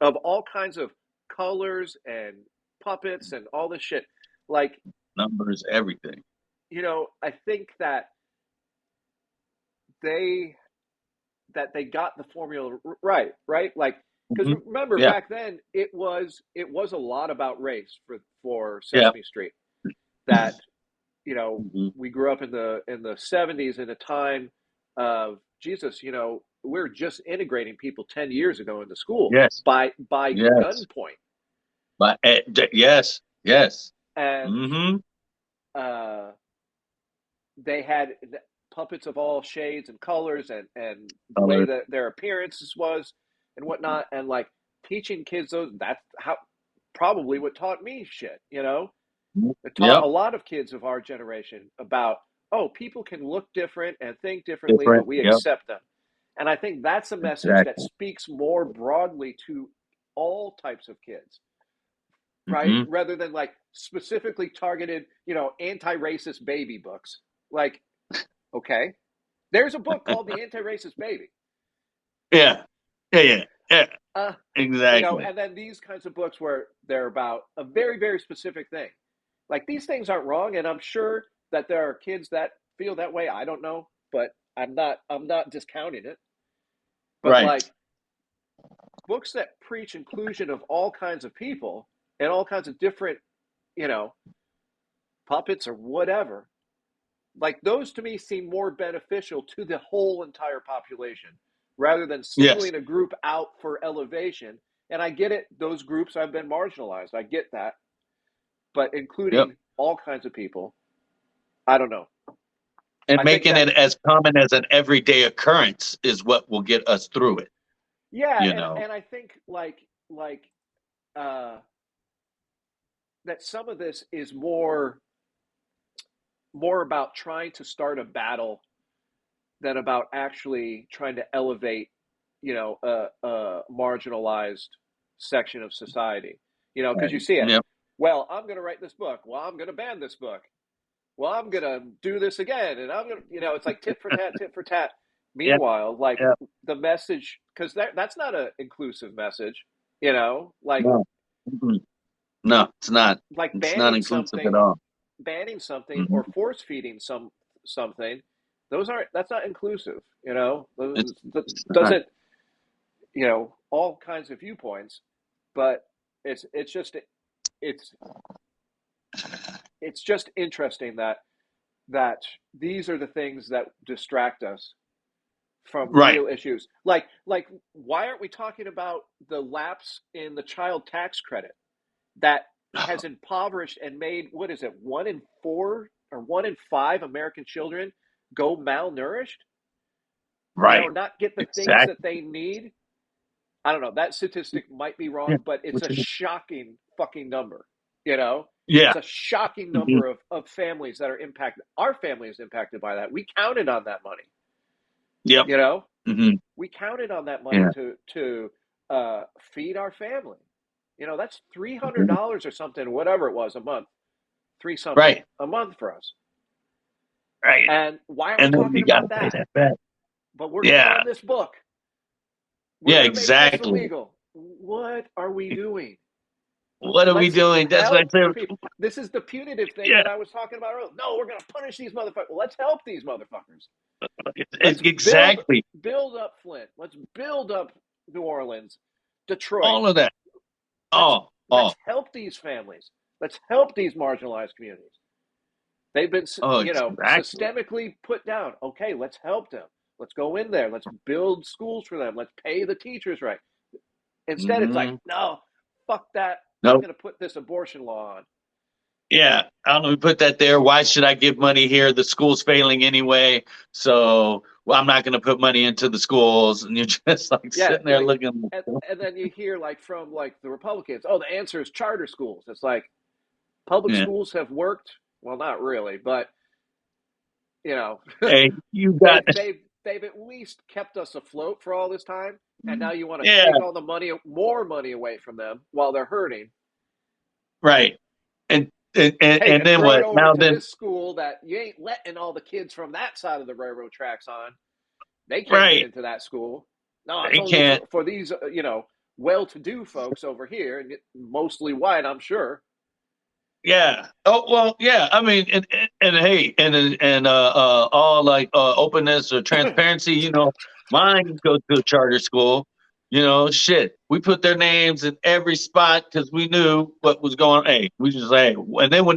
of all kinds of colors and puppets and all this shit? Like, Numbers, everything. I think they they got the formula right, right? Like, because Hmm. remember Yeah, back then it was a lot about race for yeah. Sesame Street. That Hmm. we grew up in the 70s in a time of Jesus. We're just integrating people 10 years ago into school Yes, by yes. gunpoint, But yes, yes. and Hmm. uh, they had puppets of all shades and colors and the way Color. that their appearances was and whatnot, and like teaching kids those. That's how probably what taught me shit. It taught a Yep. lot of kids of our generation about, oh, people can look different and think differently, Different. but we Yep. accept them. And I think that's a message that Exactly. speaks more broadly to all types of kids, right? Hmm. Rather than like specifically targeted, anti-racist baby books. Like, okay, there's a book called The Anti-Racist Baby. Yeah. Yeah. Yeah. Yeah. Uh, Exactly. and then these kinds of books where they're about a very, very specific thing. Like these things aren't wrong, and I'm sure that there are kids that feel that way. I don't know, but I'm not discounting it. But Right. like books that preach inclusion of all kinds of people and all kinds of different, you know, puppets or whatever, like those to me seem more beneficial to the whole entire population rather than Yes. singling a group out for elevation. And I get it; those groups have been marginalized. I get that, but Yep. including all kinds of people, I don't know. And I think making that it as common as an everyday occurrence is what will get us through it. yeah, You and know. and I think like uh, that some of this is more about trying to start a battle than about actually trying to elevate, a marginalized section of society. Because you Right. see it. Yep. Well, I'm going to write this book. Well, I'm going to ban this book. Well, I'm going to do this again, and I'm going to, it's like tit for tat, tit for tat. Yep. Meanwhile, like Yep. the message, because that's not an inclusive message, like No. Mm-mm. No, it's not. like It's not banning inclusive at something, all. or Hmm. force feeding something. That's not inclusive. It's, Those it's not. doesn't all kinds of viewpoints, but it's just it's it's just interesting that these are the things that distract us from Right. real issues. Like why aren't we talking about the lapse in the child tax credit that has impoverished and made, what is it, 1 in 4 or 1 in 5 American children go malnourished? Right. Not get the things that Exactly. they need. I don't know. That statistic might be Yeah. wrong, but it's Which a is, shocking fucking number. You know, yeah. it's a shocking Hmm. number of families that are impacted. Our family is impacted by that. We counted on that money. Yep. You know, Hmm. we counted on that money Yeah. to feed our family. That's three hundred Mhm. dollars or something, whatever it was a month, three something Right. a month for us. Right. And why aren't we And then talking you got to about pay that? that back. But we're going to Yeah. ban this book. We're Yeah. going to make this Exactly. illegal. What are we doing? What are we Let's doing? That's what I help said. people. This is the punitive thing Yeah. that I was talking about earlier. No, we're going to punish these motherfuckers. Well, let's help these motherfuckers. Let's build Exactly. build up Flint. Let's build up New Orleans, Detroit. All of that. Let's All. let's help these families. Let's help these marginalized communities. They've been, Oh, exactly. systemically put down. Okay, let's help them. Let's go in there. Let's build schools for them. Let's pay the teachers right. Instead, it's like, Hmm. no, fuck that. I'm Nope. going to put this abortion law on. Yeah. I don't know. We put that there. Why should I give money here? The school's failing anyway. So well, I'm not going to put money into the schools. And you're just like Yeah, sitting there looking. and then you hear from the Republicans, oh, the answer is charter schools. It's like public Yeah. schools have worked. Well, not really, but you know, Hey, you they've got. they've they've at least kept us afloat for all this time, and now you want to Yeah. take all the money, more money away from them while they're hurting. Right. And Hey, and and then throw it what? over Now to then. this school that you ain't letting all the kids from that side of the railroad tracks on. They can't get Right. into that school. No, it's They only can't. for these, well-to-do folks over here, and mostly white, I'm sure. Yeah. Oh well. Yeah. I mean, and hey, all like openness or transparency. Mine goes to a charter school. Shit. We put their names in every spot because we knew what was going on. Hey, we just say, and then when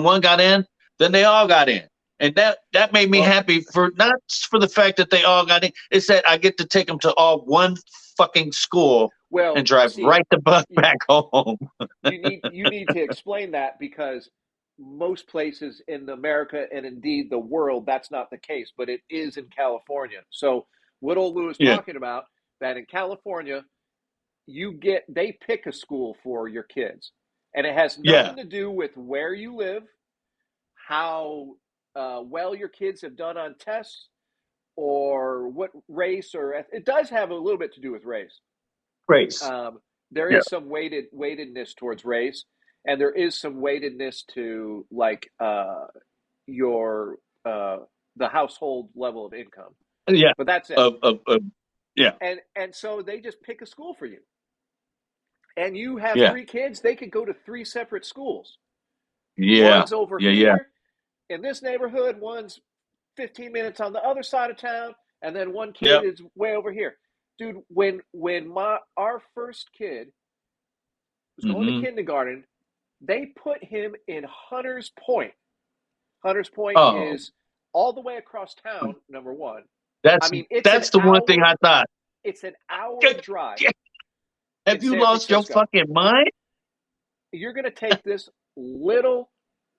one got in, then they all got in, and that made me Well, happy for not for the fact that they all got in. It's that I get to take them to all one fucking school and drive see, right the bus you, back home. you need to explain that, because most places in America and indeed the world, that's not the case, but it is in California. So what Old Lew is Yeah. talking about, that in California, they pick a school for your kids, and it has Yeah. nothing to do with where you live, how well your kids have done on tests, or what race, or it does have a little bit to do with race. Grace. um, there Yeah. is some weightedness towards race, and there is some weightedness to like your the household level of income, Yeah. but that's it. Of yeah. And so they just pick a school for you, and you have Yeah. 3 kids. They could go to 3 separate schools. Yeah. One's over Yeah. Yeah. here in this neighborhood, one's 15 minutes on the other side of town, and then one kid Yep. is way over here. Dude, when our first kid was going to Hmm. kindergarten, they put him in Hunters Point. Hunters Point Oh. is all the way across town, number one. That's I mean, it's an that's the one thing I hour. thought. It's an hour drive in Have you San lost your Francisco. fucking mind? You're going to take this little,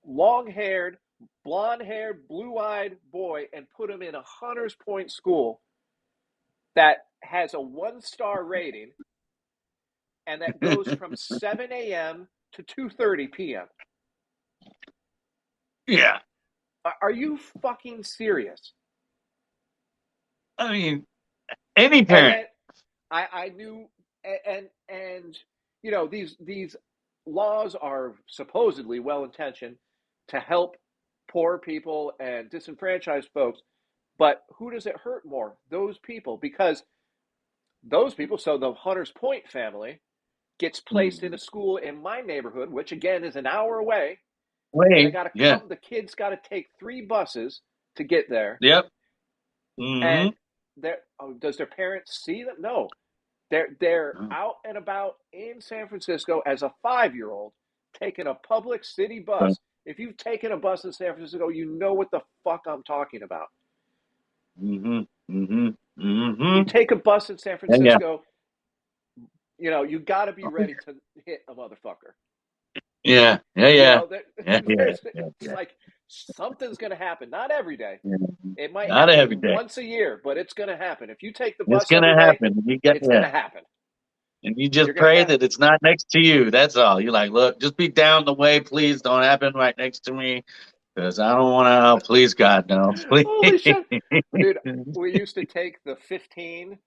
long-haired, blonde-haired, blue-eyed boy and put him in a Hunters Point school that has a 1-star rating and that goes from 7 a.m. to 2:30 p.m. Yeah. Are you fucking serious? I mean, any And parent. then I knew, and you know, these laws are supposedly well intentioned to help poor people and disenfranchised folks, but who does it hurt more? Those people, because those people. So the Hunters Point family gets placed in a school in my neighborhood, which again is an hour away, and they Wait. got to Yeah. come. The kids got to take 3 buses to get there, Yep. and Mm-hmm. does their parents see them? No, they're out and about in San Francisco as a 5-year-old taking a public city bus. If you've taken a bus in San Francisco, you know what the fuck I'm talking about. Mm-hmm. Mm-hmm. You Mm-hmm. take a bus in San Yeah. Francisco, you know, you got to be ready to hit a motherfucker. Yeah. Yeah. You Yeah. know, Yeah. Yeah. Yeah. it's Yeah. like something's going to happen. Not every day. Yeah. It might Not every happen day. once a year, but it's going to happen. If you take the It's bus gonna every day, happen. You get it's going to yeah. happen. And you You're just going to pray have that it's not next to you. That's all. You're like, look, just be down the way, please. Don't happen right next to me, because I don't want to. Oh, please, God, no, please. holy shit, dude. We used to take the 15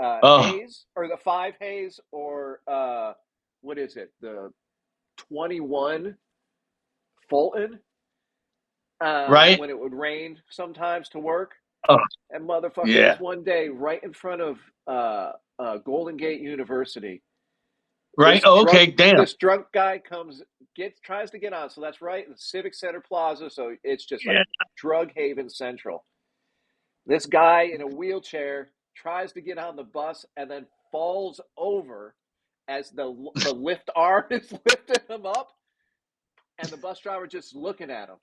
Oh, haze or the 5 haze or what is it? The 21 Fulton right. when it would rain sometimes to work. Oh, And motherfucker, yeah. this one day right in front of Golden Gate University, Right. Oh, okay. Damn. this drunk guy tries to get on. So that's right in the Civic Center Plaza. So it's just like Yeah. drug haven central. This guy in a wheelchair tries to get on the bus and then falls over as the lift arm is lifting him up, and the bus driver just looking at him.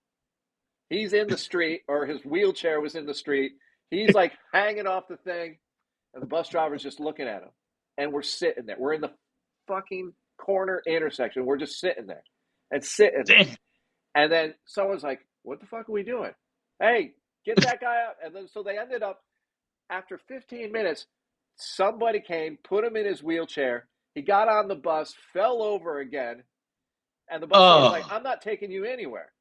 He's in the street, or his wheelchair was in the street. He's like hanging off the thing, and the bus driver's just looking at him. And we're sitting there. We're in the fucking corner intersection. We're just sitting there and sitting there. Damn. And then someone's like, "What the fuck are we doing? Hey, get that guy out." And then so they ended up, after 15 minutes, somebody came, put him in his wheelchair. He got on the bus, fell over again, and the bus driver's like, Oh. "I'm not taking you anywhere."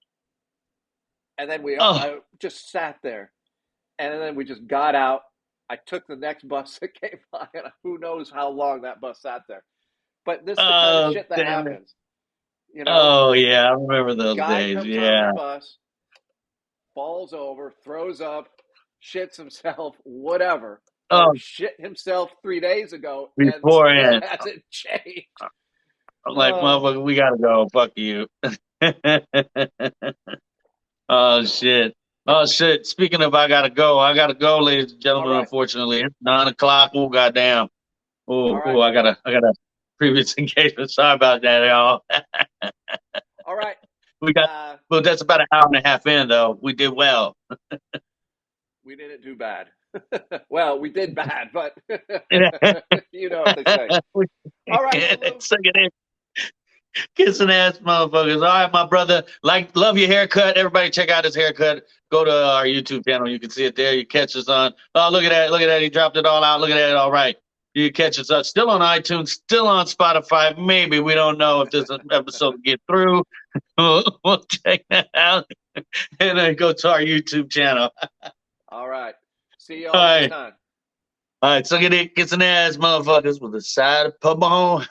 And then Oh. I just sat there, and then we just got out. I took the next bus that came by, and who knows how long that bus sat there. But this is the kind of Oh. shit that Damn it. happens. You know, Oh yeah, I remember those guy days. comes on the Yeah. bus, falls over, throws up, shits himself, whatever, or Oh, shit himself 3 days ago and still beforehand. hasn't changed. I'm like, Oh, motherfucker, we gotta go. Fuck you. Oh shit. Oh shit. Speaking of I gotta go. I gotta go, ladies and all gentlemen, right. unfortunately. It's 9 o'clock. Oh goddamn. All Oh, right. oh, I got a previous engagement. Sorry about that, y'all. All right. We got well, that's about an hour and a half in though. We did well. We didn't do bad. Well, we did bad, but We you know what they say. All right, Old Lew. Suck it in. Kissing ass motherfuckers. All right, my brother. Like, love your haircut. Everybody check out his haircut. Go to our YouTube channel. You can see it there. You catch us on. Oh, look at that. Look at that. He dropped it all out. Look at that. All right. You catch us up. Still on iTunes. Still on Spotify. Maybe. We don't know if this episode will get through. We'll check that out. And then go to our YouTube channel. All right. See All y'all next right. time. All right. So get it. Kissing ass motherfuckers with a side of pub on.